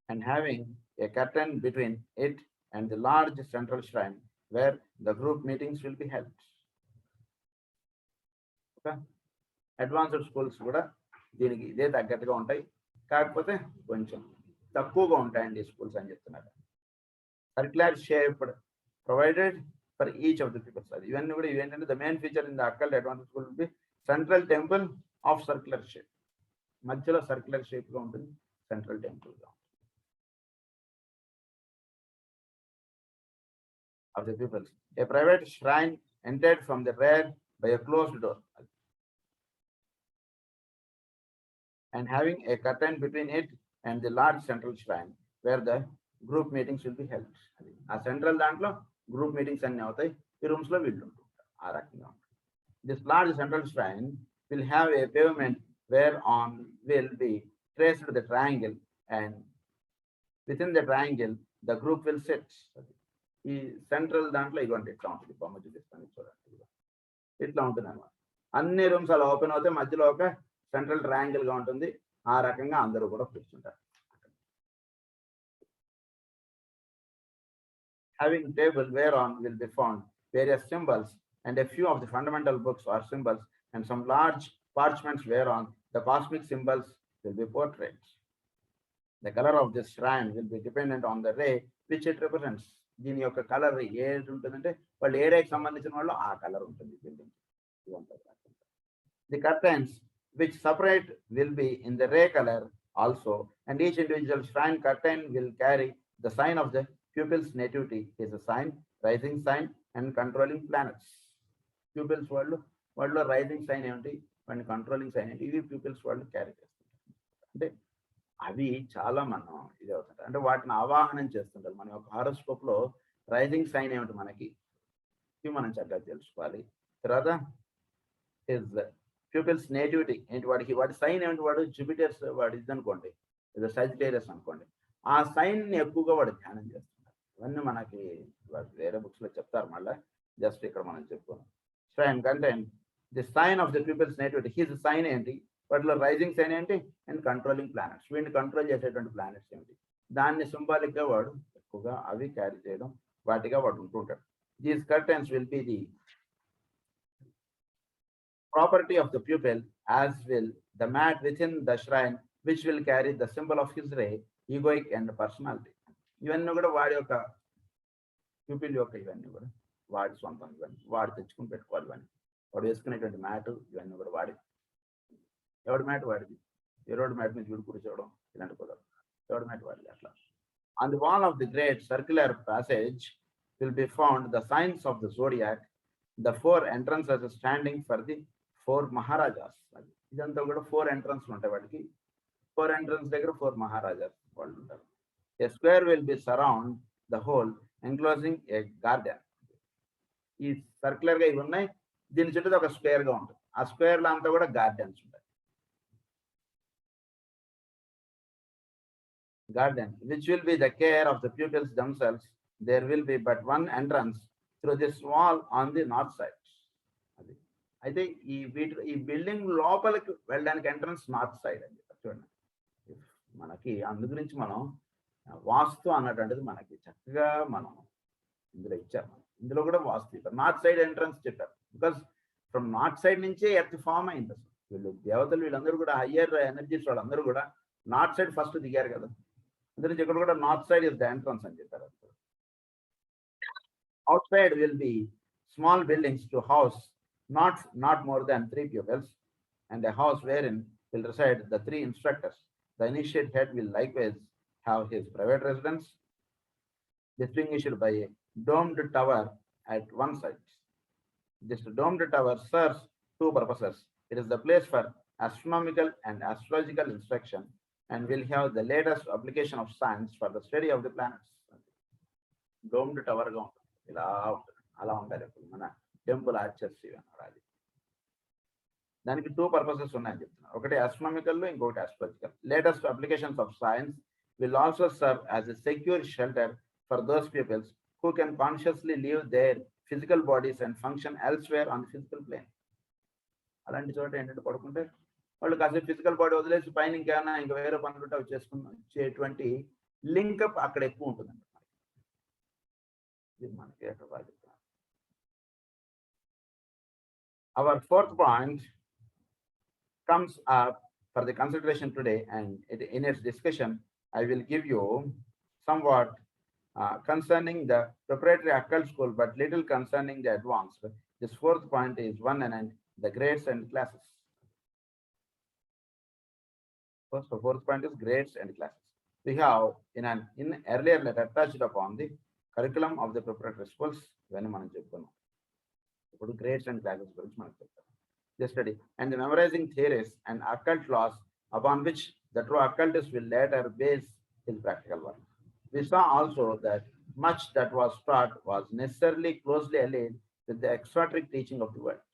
Speaker 1: and having a curtain between it and the large central shrine where the group meetings will be held. Okay? Advanced schools కూడా దీనికి ఇదే తగ్గట్టుగా ఉంటాయి, కాకపోతే కొంచెం తక్కువగా ఉంటాయండి schools అని చెప్తున్నారు. Circular shaped provided for each of the peoples. అది ఇవన్నీ కూడా ఇవేంటంటే the main feature in the అక్కల్ advance school will be central temple of circular shape. మధ్యలో సర్క్యులర్ షేప్ గా ఉంటుంది, సెంట్రల్ టెంపుల్ గా of the pupils. A private shrine entered from the rear by a closed door, and having a curtain between it and the large central shrine where the group meetings will be held. ఆ central దాంట్లో group meetings అన్ని అవుతాయి, ఈ rooms లో వీళ్ళు ఉంటుంటారు. ఆ రకంగా ఉంటుంది. This large central shrine will have a pavement whereon will be traced the triangle, and within the triangle the group will sit. ఈ సెంట్రల్ దాంట్లో ఇటువంటి ఇట్లా ఉంటుంది, బొమ్మ చూపిస్తాను చూడండి, ఇట్లా ఉంటుంది అన్నమాట. అన్ని రూమ్స్ అలా ఓపెన్ అవుతాయి, మధ్యలో ఒక సెంట్రల్ ట్రయాంగిల్ గా ఉంటుంది, ఆ రకంగా అందరూ కూడా కూర్చుంటారు. Having table whereon will be found various symbols and a few of the fundamental books or symbols and some large parchments whereon the cosmic symbols will be portrayed. The color of this shrine will be dependent on the ray which it represents. దీని యొక్క colour ఏది ఉంటుందంటే వాళ్ళు ఏ రేకి సంబంధించిన వాళ్ళు ఆ colour ఉంటుంది building. The curtains which separate will be in the ray color also, and each individual shrine curtain will carry the sign of the pupil's nativity, is a sign, rising sign, and controlling planets. Pupils వాళ్ళు rising sign ఏమిటి, వాడిని controlling sign ఏంటి, ఇవి pupils వాళ్ళు carry చేస్తుంటారు. అంటే అవి చాలా మనం ఇది అవుతుంటాయి, అంటే వాటిని ఆవాహనం చేస్తుంటారు. మన యొక్క హారోస్కోప్ లో రైజింగ్ సైన్ ఏమిటి మనకి, ఇవి మనం చక్కగా తెలుసుకోవాలి. తర్వాత హిజ్ ప్యూపిల్స్ నేటివిటీ ఏంటి, వాడి సైన్ ఏమిటి, వాడు జూపిటర్స్ వాడు ఇది అనుకోండి, ఇది సజిటేరియస్ అనుకోండి, ఆ సైన్ ని ఎక్కువగా వాడు ధ్యానం చేస్తున్నారు. ఇవన్నీ మనకి వేరే బుక్స్ లో చెప్తారు, మళ్ళీ జస్ట్ ఇక్కడ మనం చెప్పుకున్నాం. Sign content the sign of the peoples nativity, his sign ఏంటి, వాటిలో రైజింగ్ సైన్ ఏంటి, అండ్ కంట్రోలింగ్ ప్లానెట్స్, వీడిని కంట్రోల్ చేసేటువంటి ప్లానెట్స్ ఏంటి, దాన్ని సింబాలిక్ గా వాడు ఎక్కువగా అవి క్యారీ చేయడం, వాటిగా వాడు ఉంటుంటాడు. These curtains will be the property of the pupil, as will the mat within the shrine, which will carry the symbol of his ray, egoic and personality. ఇవన్నీ కూడా వాడి యొక్క ప్యూపిల్ యొక్క ఇవన్నీ కూడా వాడి సొంతం, ఇవన్నీ వాడు తెచ్చుకుని పెట్టుకోవాలి. ఇవన్నీ వాడు వేసుకునేటువంటి మ్యాట్, ఇవన్నీ కూడా వాడి, ఎవడి మ్యాట్ వాడిది, ఎవరోడి మ్యాట్ మీద వీడు కూర్చోవడం ఇలాంటి కుదరదు, ఎవడి మ్యాట్ వాడిది. అట్లా on the wall of the great circular passage will be found the signs of the zodiac, the 4 entrances standing for the 4 maharajas. ఇదంతా కూడా 4 ఎంట్రన్స్ ఉంటాయి వాటికి, 4 ఎంట్రన్స్ దగ్గర 4 మహారాజాస్ వాళ్ళు ఉంటారు. A square will be surround the whole enclosing a garden. ఈ circular గా ఇవి ఉన్నాయి, దీని చుట్టూ ఒక స్క్వేర్ గా ఉంటుంది, ఆ స్క్వేర్ లో అంతా కూడా గార్డెన్స్ ఉంటాయి. Garden which will be the care of the pupils themselves. There will be but one entrance through this wall on the north side. అయితే ఈ బిల్డింగ్ లోపలికి వెళ్ళడానికి ఎంట్రన్స్ నార్త్ సైడ్ అని చెప్పారు. చూడండి, మనకి అందు గురించి మనం వాస్తు అన్నటువంటిది మనకి చక్కగా మనం ఇందులో ఇచ్చారు. ఇందులో కూడా వాస్తు చెప్పారు, నార్త్ సైడ్ ఎంట్రన్స్ చెప్పారు. బికాస్ ఫ్రమ్ నార్త్ సైడ్ నుంచే ఎర్త్ ఫామ్ అయింది. అసలు వీళ్ళు దేవతలు వీళ్ళందరూ కూడా హయ్యర్ ఎనర్జీస్ వాళ్ళందరూ కూడా నార్త్ సైడ్ ఫస్ట్ దిగారు కదా, అందులో ఇక్కడ కూడా north side is the entrance అని చెప్పారు. Outside will be small buildings to house not more than 3 pupils, and a house wherein will reside the 3 instructors. The initiate head will likewise have his private residence, distinguished by a domed tower at one side. This domed tower serves 2 purposes. It is the place for astronomical and astrological instruction, and will have the latest application of science for the study of the planets. Domed tower గా ఉంటుంది, ఇలా ఉంటుంది, అలా ఉండాలి. మన temple Archer's అది, దానికి 2 purposes ఉన్నాయని చెప్తున్నారు. ఒకటి ఆస్ట్రానమికల్, ఇంకొకటి astrological. Latest applications of science will also serve as a secure shelter for those pupils who can consciously leave their physical bodies and function elsewhere on the physical plane. అలాంటి చోట ఏంటంటే పడుకుంటే వాళ్ళు కాసేపు ఫిజికల్ బాడీ వదిలేసి పైన ఇంకేమైనా ఇంకా వేరే పనులు ఉంటే అవి చేసుకుని వచ్చేటువంటి లింకప్ అక్కడ ఎక్కువ ఉంటుందండి. మనకి our 4th point comes up for the consideration today, and in its discussion I will give you somewhat concerning the preparatory occult school, but little concerning the advanced. This 4th point is one and the grades and classes. First, the 4th point is grades and classes. We have in earlier letter touched upon the curriculum of the preparatory schools. When మనం చెప్పుకున్నాం, ఇప్పుడు grades and classes గురించి మనం చెప్తాం. The study and the memorizing theories and occult laws upon which the true occultist will later base his practical work. We saw also that much that was taught was necessarily closely allied with the exoteric teaching of the world.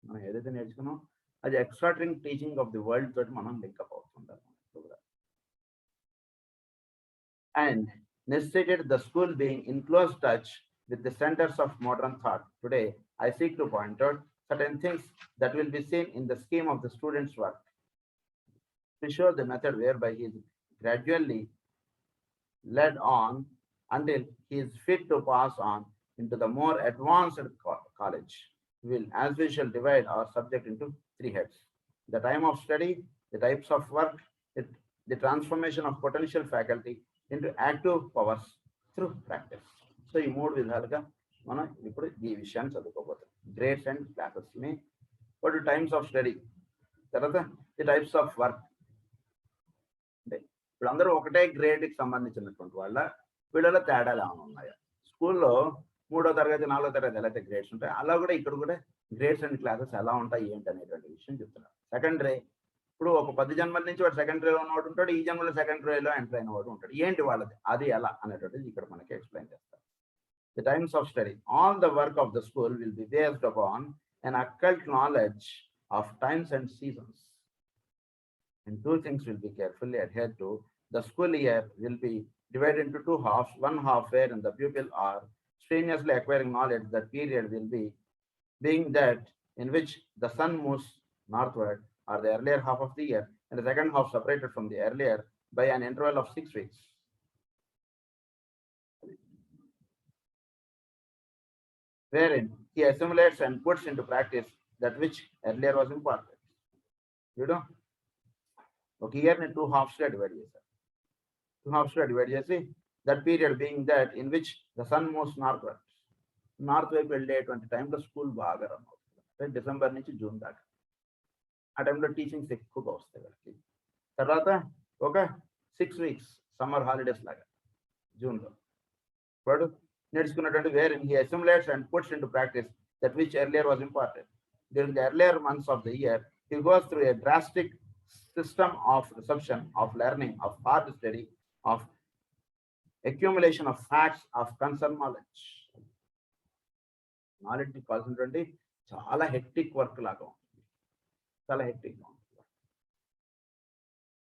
Speaker 1: మనం ఏదైతే నేర్చుకున్నాం అది exoteric teaching of the world తోటి మనం link up అవుతుంటాం. And necessitated the school being in close touch with the centers of modern thought. Today, I seek to point out certain things that will be seen in the scheme of the students' work. to show the method whereby he is gradually led on until he is fit to pass on into the more advanced college. As we shall divide our subject into 3 heads: the time of study, the types of work, the transformation of potential faculty into active powers through practice. So ఈ 3 విధాలుగా మనం ఇప్పుడు ఈ విషయాన్ని చదువుకోబోతాం. Grades and classes ని, what times of study, తర్వాత the types of work. అంటే ఇప్పుడు అందరూ ఒకటే గ్రేడ్కి సంబంధించినటువంటి వాళ్ళ వీళ్ళలో తేడాలు ఏమైనా ఉన్నాయా? స్కూల్లో 3వ తరగతి 4వ తరగతి ఎలా అయితే గ్రేడ్స్ ఉంటాయి, అలా కూడా ఇక్కడ కూడా గ్రేడ్స్ అండ్ క్లాసెస్ ఎలా ఉంటాయి ఏంటి అనేటువంటి విషయం చెప్తున్నారు. సెకండరీ, ఇప్పుడు ఒక 10 జన్మల నుంచి వాడు సెకండరీలో ఉన్నవాడు ఉంటాడు, ఈ జన్మలో సెకండరీలో ఎంటర్ అయిన వాడు ఉంటాడు. ఏంటి వాళ్ళది, అది ఎలా అనేటువంటిది ఇక్కడ మనకి ఎక్స్ప్లెయిన్ చేస్తారు. The times of study. All the work of the school will be based upon an occult knowledge of times and seasons. And 2 things will be carefully adhered to. The school year will be divided into 2 halves. One half wherein the pupil are strenuously acquiring knowledge. That period will be being that in which the sun moves northward, or the earlier half of the year, and the second half separated from the earlier by an interval of 6 weeks. Wherein he assimilates and puts into practice that which earlier was imparted. You know, ఒక ఇయర్ని 2 halves గా divide చేశారు. 2 halves గా divide చేసి that period being that in which the sun moves north వైపు వెళ్ళేటువంటి టైంలో school బాగా run అవుతుంది. అంటే డిసెంబర్ నుంచి జూన్ దాకా ఆ టైంలో టీచింగ్స్ ఎక్కువగా వస్తాయి వాళ్ళకి. తర్వాత ఒక 6 weeks సమ్మర్ హాలిడేస్ లాగా జూన్లో వాడు నేర్చుకున్నటువంటి wear he assimilates and puts into practice that which earlier was imparted. During the earlier months of the year, he goes through a drastic system of reception, of learning, of hard study, of accumulation of facts, of concerned knowledge. Knowledge కావాల్సినటువంటి చాలా hectic work లాగా ఉంటుంది, చాలా hectic గా ఉంటుంది.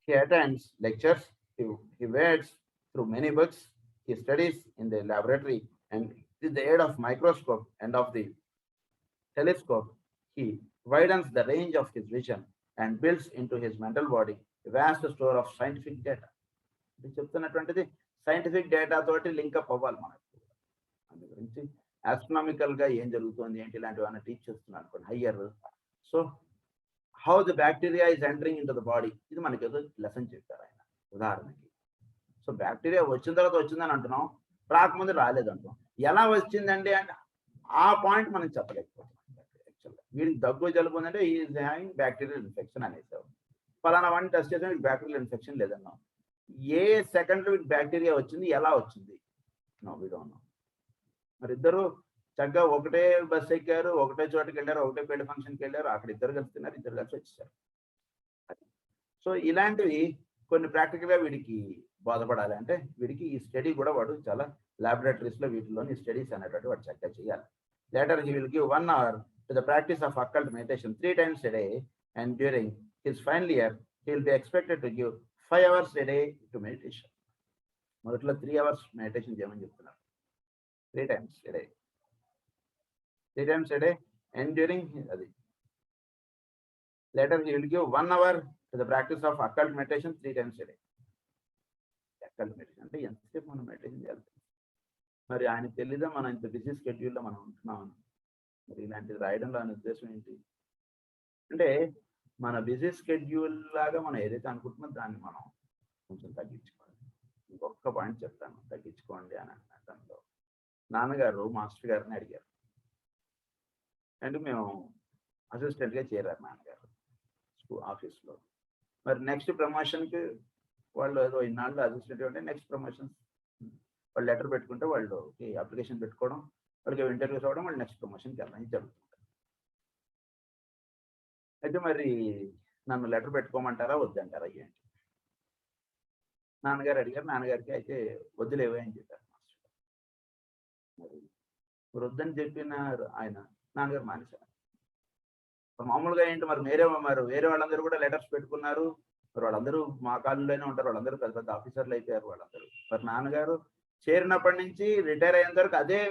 Speaker 1: He attends lectures, he wades through many books, he studies in the laboratory, and with the aid of microscope and of the telescope, he widens the range of his vision and builds into his mental body a vast store of scientific data. ఇది చెప్తున్నటువంటిది scientific data తోటి link up అవ్వాలి మనకు. అందు గురించి astronomical గా ఏం జరుగుతుంది ఏంటి ఇలాంటివన్నీ టీచ్ చేస్తున్నాను అనుకోండి higher. So how the bacteria is entering in to the body, ఇది మనకి ఏదో లెసన్ చెప్పారు ఆయన ఉదాహరణకి. సో బ్యాక్టీరియా వచ్చిన తర్వాత వచ్చిందని అంటున్నాం, రాకముందు రాలేదంటున్నాం. ఎలా వచ్చిందండి అంటే ఆ పాయింట్ మనం చెప్పలేకపోతున్నాం. యాక్చువల్గా వీడికి దగ్గు జలుబు ఉందంటే ఈజ్ హ్యావింగ్ బ్యాక్టీరియల్ ఇన్ఫెక్షన్ అనేసాం. ఫలానా వాడిని టెస్ట్ చేస్తే వీడికి బ్యాక్టీరియల్ ఇన్ఫెక్షన్ లేదన్నాం. ఏ సెకండ్లో వీడికి బ్యాక్టీరియా వచ్చింది, ఎలా వచ్చింది, నో వి డోంట్ నో. మరి ఇద్దరు చక్కగా ఒకటే బస్ ఎక్కారు, ఒకటే చోటుకి వెళ్ళారు, ఒకటే పెళ్లి ఫంక్షన్కి వెళ్ళారు, అక్కడ ఇద్దరు కలిసి తిన్నారు, ఇద్దరు కలిసి వచ్చేసారు. సో ఇలాంటివి కొన్ని ప్రాక్టికల్గా వీడికి బోధపడాలి అంటే వీడికి ఈ స్టడీ కూడా వాడు చాలా ల్యాబొరేటరీస్లో వీటిలోని స్టడీస్ అనేటువంటి వాడు చక్కగా చేయాలి. Later he will give 1 hour to the practice of occult meditation 3 times a day, and during his final year he will be expected to give 5 hours a day to meditation. మొదట్లో 3 hours meditation చేయమని చెప్తున్నారు. 3 times a day, 3 times a day, and during అది later he will give 1 hour to the practice of occult meditation 3 times a day. Occult meditation అంటే ఎంతసేపు మనం meditation చేయాలి? మరి ఆయనకు తెలీదా మనం ఇంత బిజీ స్కెడ్యూల్లో మనం ఉంటున్నామని? మరి ఇలాంటిది రాయడంలో ఆయన ఉద్దేశం ఏంటి అంటే మన బిజీ స్కెడ్యూల్ లాగా మనం ఏదైతే అనుకుంటున్నామో దాన్ని మనం కొంచెం తగ్గించుకోవాలి. ఇంకొక పాయింట్ చెప్తాను, తగ్గించుకోండి అని అంటాను. నాన్నగారు మాస్టర్ గారిని అడిగారు, అంటే మేము అసిస్టెంట్గా చేరారు నాన్నగారు ఆఫీస్లో. మరి నెక్స్ట్ ప్రమోషన్కి వాళ్ళు ఏదో ఇన్నాళ్ళు అసిస్టెంట్ ఉంటే నెక్స్ట్ ప్రమోషన్ వాళ్ళు లెటర్ పెట్టుకుంటే వాళ్ళు అప్లికేషన్ పెట్టుకోవడం, వాళ్ళకి ఇంటర్వ్యూస్ అవ్వడం, వాళ్ళు నెక్స్ట్ ప్రమోషన్కి వెళ్ళడం జరుగుతుంది. అయితే మరి నన్ను లెటర్ పెట్టుకోమంటారా వద్దంటారా ఏంటి? నాన్నగారు అడిగారు. నాన్నగారికి అయితే వద్దులేవే అని చెప్పారు మాస్టర్. మరి వద్దని చెప్పిన ఆయన నాన్నగారు మానేశారు. మామూలుగా ఏంటి మరి వేరే వాళ్ళందరూ కూడా లెటర్స్ పెట్టుకున్నారు. మరి వాళ్ళందరూ మా కాలంలోనే ఉంటారు, వాళ్ళందరూ పెద్ద పెద్ద ఆఫీసర్లు అయిపోయారు వాళ్ళందరూ. మరి నాన్నగారు చేరినప్పటి నుంచి రిటైర్ అయ్యేంత వరకు అదే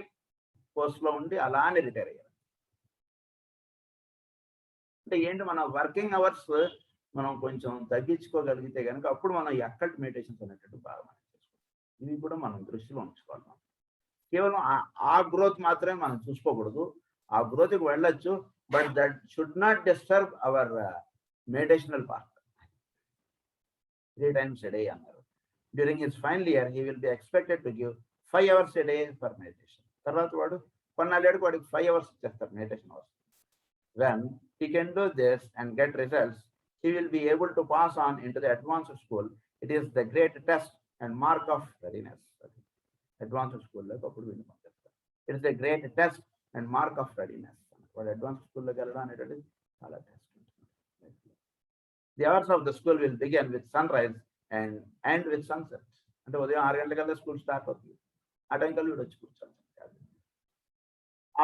Speaker 1: పోస్ట్లో ఉండి అలానే రిటైర్ అయ్యారు. అంటే ఏంటి మన వర్కింగ్ అవర్స్ మనం కొంచెం తగ్గించుకోగలిగితే కనుక అప్పుడు మనం ఈ అక్కల్ట్ మెడిటేషన్స్ అనేటట్టు బాగా మనం చేసుకోవాలి. ఇవి కూడా మనం దృష్టిలో ఉంచుకోవాలి. కేవలం ఆ గ్రోత్ మాత్రమే మనం చూసుకోకూడదు. ఆ గ్రోత్కి వెళ్ళొచ్చు, but that should not disturb our meditational part. 3 times a day అన్నారు. During his final year he will be expected to give 5 hours a day for meditation. తర్వాత వాడు కొన్నాళ్ళేడుకు వాడికి 5 hours ఇచ్చేస్తారు meditation hours. When he can do this and get results, he will be able to pass on into the advanced school. It is the great test and mark of readiness. Advanced school like appudu vinnu panchestar. It is a great test and mark of readiness. What advanced school lo gelada anetadi chala test. The hours of the school will begin with sunrise and end with sunset. Ante udayam 6 gantakallo school start avutundi. Aa time kallo vidochu kurchali.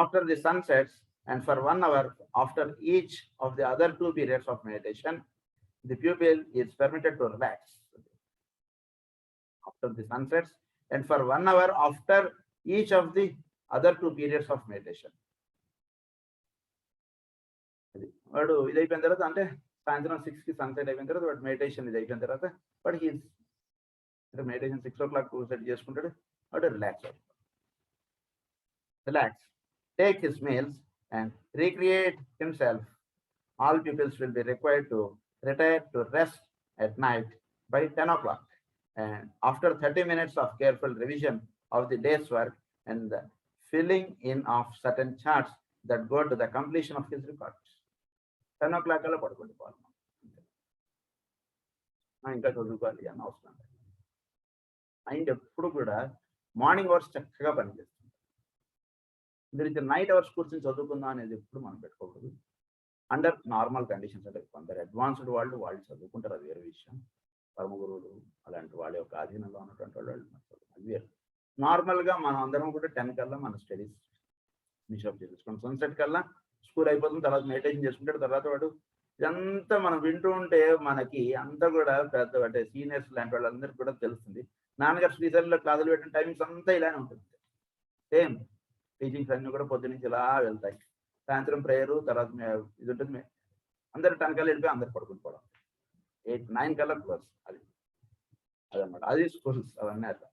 Speaker 1: After the sunsets and for 1 hour after each of the other 2 periods of meditation, the pupil is permitted to relax. After the sunsets and for 1 hour after each of the other 2 periods of meditation. వాడు ఇది అయిపోయిన తర్వాత అంటే సాయంత్రం 6కి sunset అయిపోయిన తర్వాత వాడు మెడిటేషన్ ఇది అయిపోయిన తర్వాత వాడు మెడిటేషన్ 6 o'clock సెట్ చేసుకుంటాడు. వాడు relax take his meals and recreate himself. All pupils will be required to retire to rest at night by 10 o'clock. And after 30 minutes of careful revision of the day's work and the filling in of certain charts that go to the completion of his records. 10 o'clock అలా పడుకుంటుకోవాలి. ఇంకా చదువుకోవాలి అని అవసరం లేదు. Mind ఎప్పుడు కూడా morning hours చక్కగా పనిచేస్తుంది. మీరు నైట్ అవర్స్ కూర్చొని చదువుకుందాం అనేది ఎప్పుడు మనం పెట్టుకోకూడదు. అండర్ నార్మల్ కండిషన్స్ అంటే కొందరు అడ్వాన్స్డ్ వాళ్ళు చదువుకుంటారు, అది వేరే విషయం. పరమగురువులు అలాంటి వాళ్ళ యొక్క ఆధీనంలో ఉన్నటువంటి వాళ్ళు అది వేరు. నార్మల్గా మనం అందరం కూడా 10 కల్లా మన స్టడీస్ ఫినిషప్ చేసుకుంటాం. సన్సెట్ కల్లా స్కూల్ అయిపోతుంది, తర్వాత మెడిటేషన్ చేసుకుంటాడు. తర్వాత వాడు ఇదంతా మనం వింటూ ఉంటే మనకి అంతా కూడా పెద్ద అంటే సీనియర్స్ లాంటి వాళ్ళందరికీ కూడా తెలుస్తుంది. నాన్నగారు శ్రీశైలంలో క్లాసులు పెట్టిన టైమింగ్స్ అంతా ఇలానే ఉంటుంది. సేమ్ టీచింగ్స్ అన్ని కూడా పొద్దు నుంచి ఇలా వెళ్తాయి. సాయంత్రం ప్రేయరు, తర్వాత ఇది ఉంటుంది. అందరు 10 కల్లా వెళ్ళిపోయి అందరు పడుకుంటుకోవడం. 8, 9 కల్లా క్లోజ్. అదనమాట. అది స్కూల్స్ అవన్నీ అట్లా.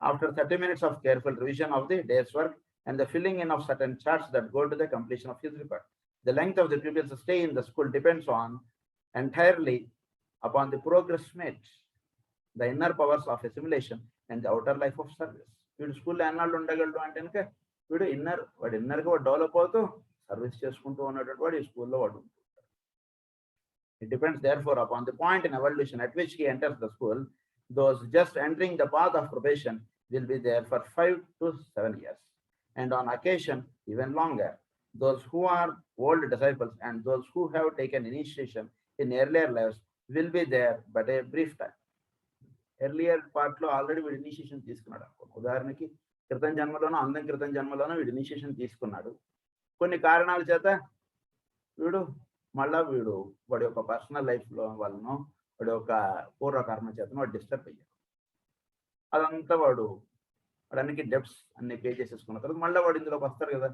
Speaker 1: After 30 minutes of careful revision of the day's work and the filling in of certain charts that go to the completion of his report, the length of the pupil's stay in the school depends on entirely upon the progress made, the inner powers of assimilation and the outer life of service. వీడు స్కూల్లో ఎన్నాళ్ళు ఉండగలడు అంటే కనుక వీడు ఇన్నర్గా వాడు develop అవుతూ service చేసుకుంటూ ఉన్నటువంటి వాడు ఈ స్కూల్లో వాడు ఉంటుంటాడు. It depends therefore upon the point in evolution at which he enters the school. Those just entering the path of probation will be there for 5 to 7 years, and on occasion even longer. Those who are old disciples and those who have taken initiation in earlier lives will be there but a brief time. Earlier part లో already వీడు initiation తీసుకున్నాడు అనుకో. ఉదాహరణకి క్రితం జన్మలోనో అందం క్రితం జన్మలోనో వీడు initiation తీసుకున్నాడు. కొన్ని కారణాల చేత వాడి యొక్క పర్సనల్ లైఫ్లో వలనో వాడి యొక్క పూర్వకర్మ చేతనో వాడు డిస్టర్బ్ అయ్యాడు. అదంతా వాడనికి డెప్స్ అన్ని పే చేసేసుకున్న తర్వాత మళ్ళీ వాడు ఇందులోకి వస్తారు కదా,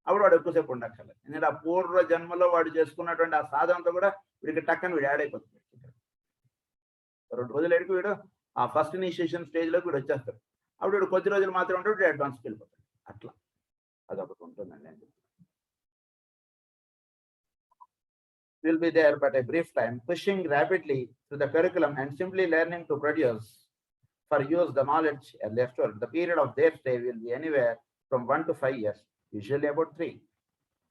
Speaker 1: అప్పుడు వాడు ఎక్కువసేపు ఉండక్కర్లేదు. ఎందుకంటే ఆ పూర్వ జన్మలో వాడు చేసుకున్నటువంటి ఆ సాధన అంతా కూడా వీడికి టక్కని వీడు యాడ్ అయిపోతుంది. 2 రోజులు ఎడికి వీడు ఆ ఫస్ట్ ఇనిషియేషన్ స్టేజ్లోకి వీడు వచ్చేస్తాడు. అప్పుడు వీడు కొద్ది రోజులు మాత్రం ఉంటాడు, వీడు అడ్వాన్స్కి వెళ్ళిపోతాడు. అట్లా అదొకటి ఉంటుందండి అని చెప్పి. Will be there but a brief time, pushing rapidly through the curriculum and simply learning to produce for use the knowledge earlier stored. The period of their stay will be anywhere from 1 to 5 years, usually about 3.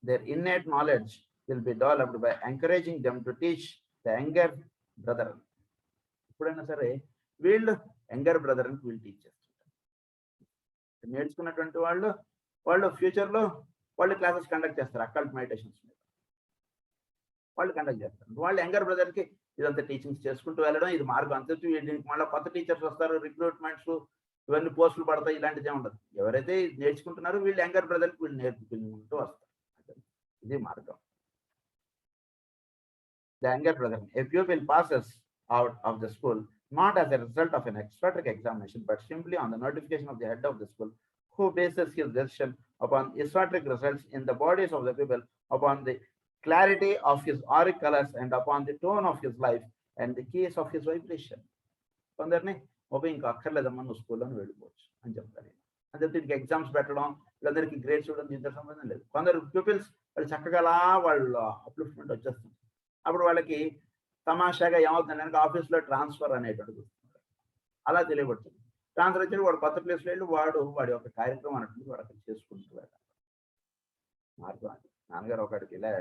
Speaker 1: Their innate knowledge will be developed by encouraging them to teach the younger brethren. ఎప్పుడైనా సరే వీళ్ళు younger brother అని వీళ్ళు teach చేస్తుంటారు. నేర్చుకున్నటువంటి వాళ్ళు ఫ్యూచర్లో వాళ్ళు క్లాసెస్ కండక్ట్ చేస్తారు. అక్కల్ట్ మెడిటేషన్స్ మీద వాళ్ళు కండక్ట్ చేస్తారు. వాళ్ళు యంగర్ బ్రదర్కి ఇదంతా టీచింగ్స్ చేసుకుంటూ వెళ్ళడం ఇది మార్గం. అంతే దీనికి మళ్ళీ కొత్త టీచర్స్ వస్తారు, రిక్రూట్మెంట్స్ ఇవన్నీ పోస్టులు పడతాయి, ఇలాంటిదే ఉండదు. ఎవరైతే నేర్చుకుంటున్నారో వీళ్ళు యంగర్ బ్రదర్కి వీళ్ళు నేర్చుకుంటూ వస్తారు. ఇది మార్గం. The younger brother, a pupil passes out of the school not as a result of an extratic examination but simply on the notification of the head of the school, who bases his decision upon extratic results in the bodies of the people upon the clarity of his auric colors and upon the tone of his life and the case of his vibration. కొందరిని బాబు ఇంకా అక్కర్లేదమ్మా నువ్వు స్కూల్లోనే వెళ్ళిపోవచ్చు అని చెప్తాను. అంటే దీనికి exams పెట్టడం, వీళ్ళందరికీ గ్రేడ్స్ ఇవ్వడం దీంతో సంబంధం లేదు. కొందరు పీపుల్స్ వాళ్ళు చక్కగా వాళ్ళ అప్లిఫ్ట్మెంట్ వచ్చేస్తుంది. అప్పుడు వాళ్ళకి తమాషాగా ఏమవుతుంది అంటే ఆఫీస్లో ట్రాన్స్ఫర్ అనేటువంటిది వస్తుంది. అలా తెలియబడుతుంది. ట్రాన్స్ఫర్ వచ్చి వాడు కొత్త ప్లేస్లో వెళ్ళి వాడి యొక్క కార్యక్రమం అన్నట్టు వాడు అక్కడ చేసుకుంటూ వెళ్ళాలి. మార్గం అది. నాన్నగారు ఒకటికి ఇలా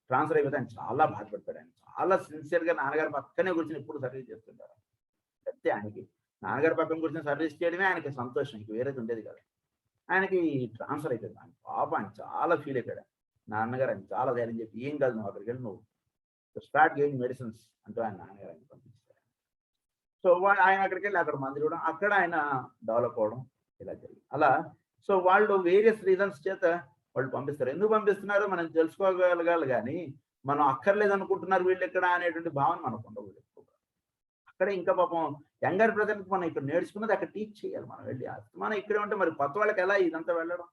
Speaker 1: ట్రాన్స్ఫర్ అయిపోతే ఆయన చాలా బాధపడతాడు. ఆయన చాలా సిన్సియర్గా నాన్నగారు పక్కనే కూర్చొని ఇప్పుడు సర్వీస్ చేస్తుంటారు. అయితే ఆయనకి నాన్నగారి పక్కన కూర్చొని సర్వీస్ చేయడమే ఆయనకి సంతోషం, ఇంక వేరేది ఉండేది కదా. ఆయనకి ట్రాన్స్ఫర్ అయిపోయింది. ఆయన పాపం ఆయన చాలా ఫీల్ అయిపోయాడు. నాన్నగారు ఆయన చాలా ధైర్యం చెప్పి ఏం కాదు నువ్వు అక్కడికి వెళ్ళి నువ్వు స్టార్ట్ గెయిన్ మెడిసిన్స్ అంటూ ఆయన నాన్నగారు ఆయన పంపించారు. సో ఆయన అక్కడికి వెళ్ళి అక్కడ మంది కూడా అక్కడ ఆయన డెవలప్ అవ్వడం ఇలా జరిగింది. అలా సో వాళ్ళు వేరియస్ రీజన్స్ చేత వాళ్ళు పంపిస్తారు. ఎందుకు పంపిస్తున్నారో మనం తెలుసుకోగలగాలి, కానీ మనం అక్కర్లేదు అనుకుంటున్నారు వీళ్ళు ఇక్కడ అనేటువంటి భావన మనకు ఉండకూడదు. అక్కడ ఇంకా పాపం యంగర్ బ్రదర్కి మనం ఇక్కడ నేర్చుకున్నది అక్కడ టీచ్ చేయాలి. మనం వెళ్ళి మనం ఇక్కడే ఉంటే మరి కొత్త వాళ్ళకి ఎలా ఇదంతా వెళ్ళడం,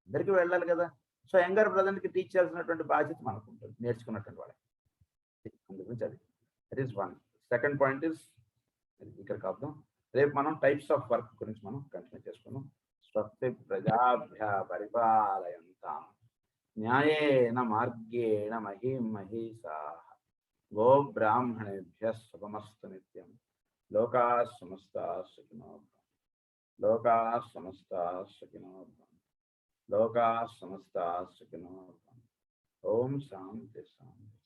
Speaker 1: అందరికీ వెళ్ళాలి కదా. సో యంగర్ బ్రదర్కి టీచ్ చేయాల్సినటువంటి బాధ్యత మనకు ఉంటుంది, నేర్చుకున్నటువంటి వాళ్ళకి. అందుగురించి అది that is one. Second point is ఇక్కడ కాపుదాం. రేపు మనం టైప్స్ ఆఫ్ వర్క్ గురించి మనం కంటిన్యూ చేసుకున్నాం. స్వస్తి ప్రజాభ్య పరిపాలయంతాం న్యాయేన మార్గేణ మహీం మహీసాః గో బ్రాహ్మణేభ్యః శుభమస్తు నిత్యం. లోకాః సమస్తాః సుఖినో భవంతు. లోకాః సమస్తాః సుఖినో భవంతు. లోకాః సమస్తాః సుఖినో భవంతు. ఓం శాంతి శాంతి.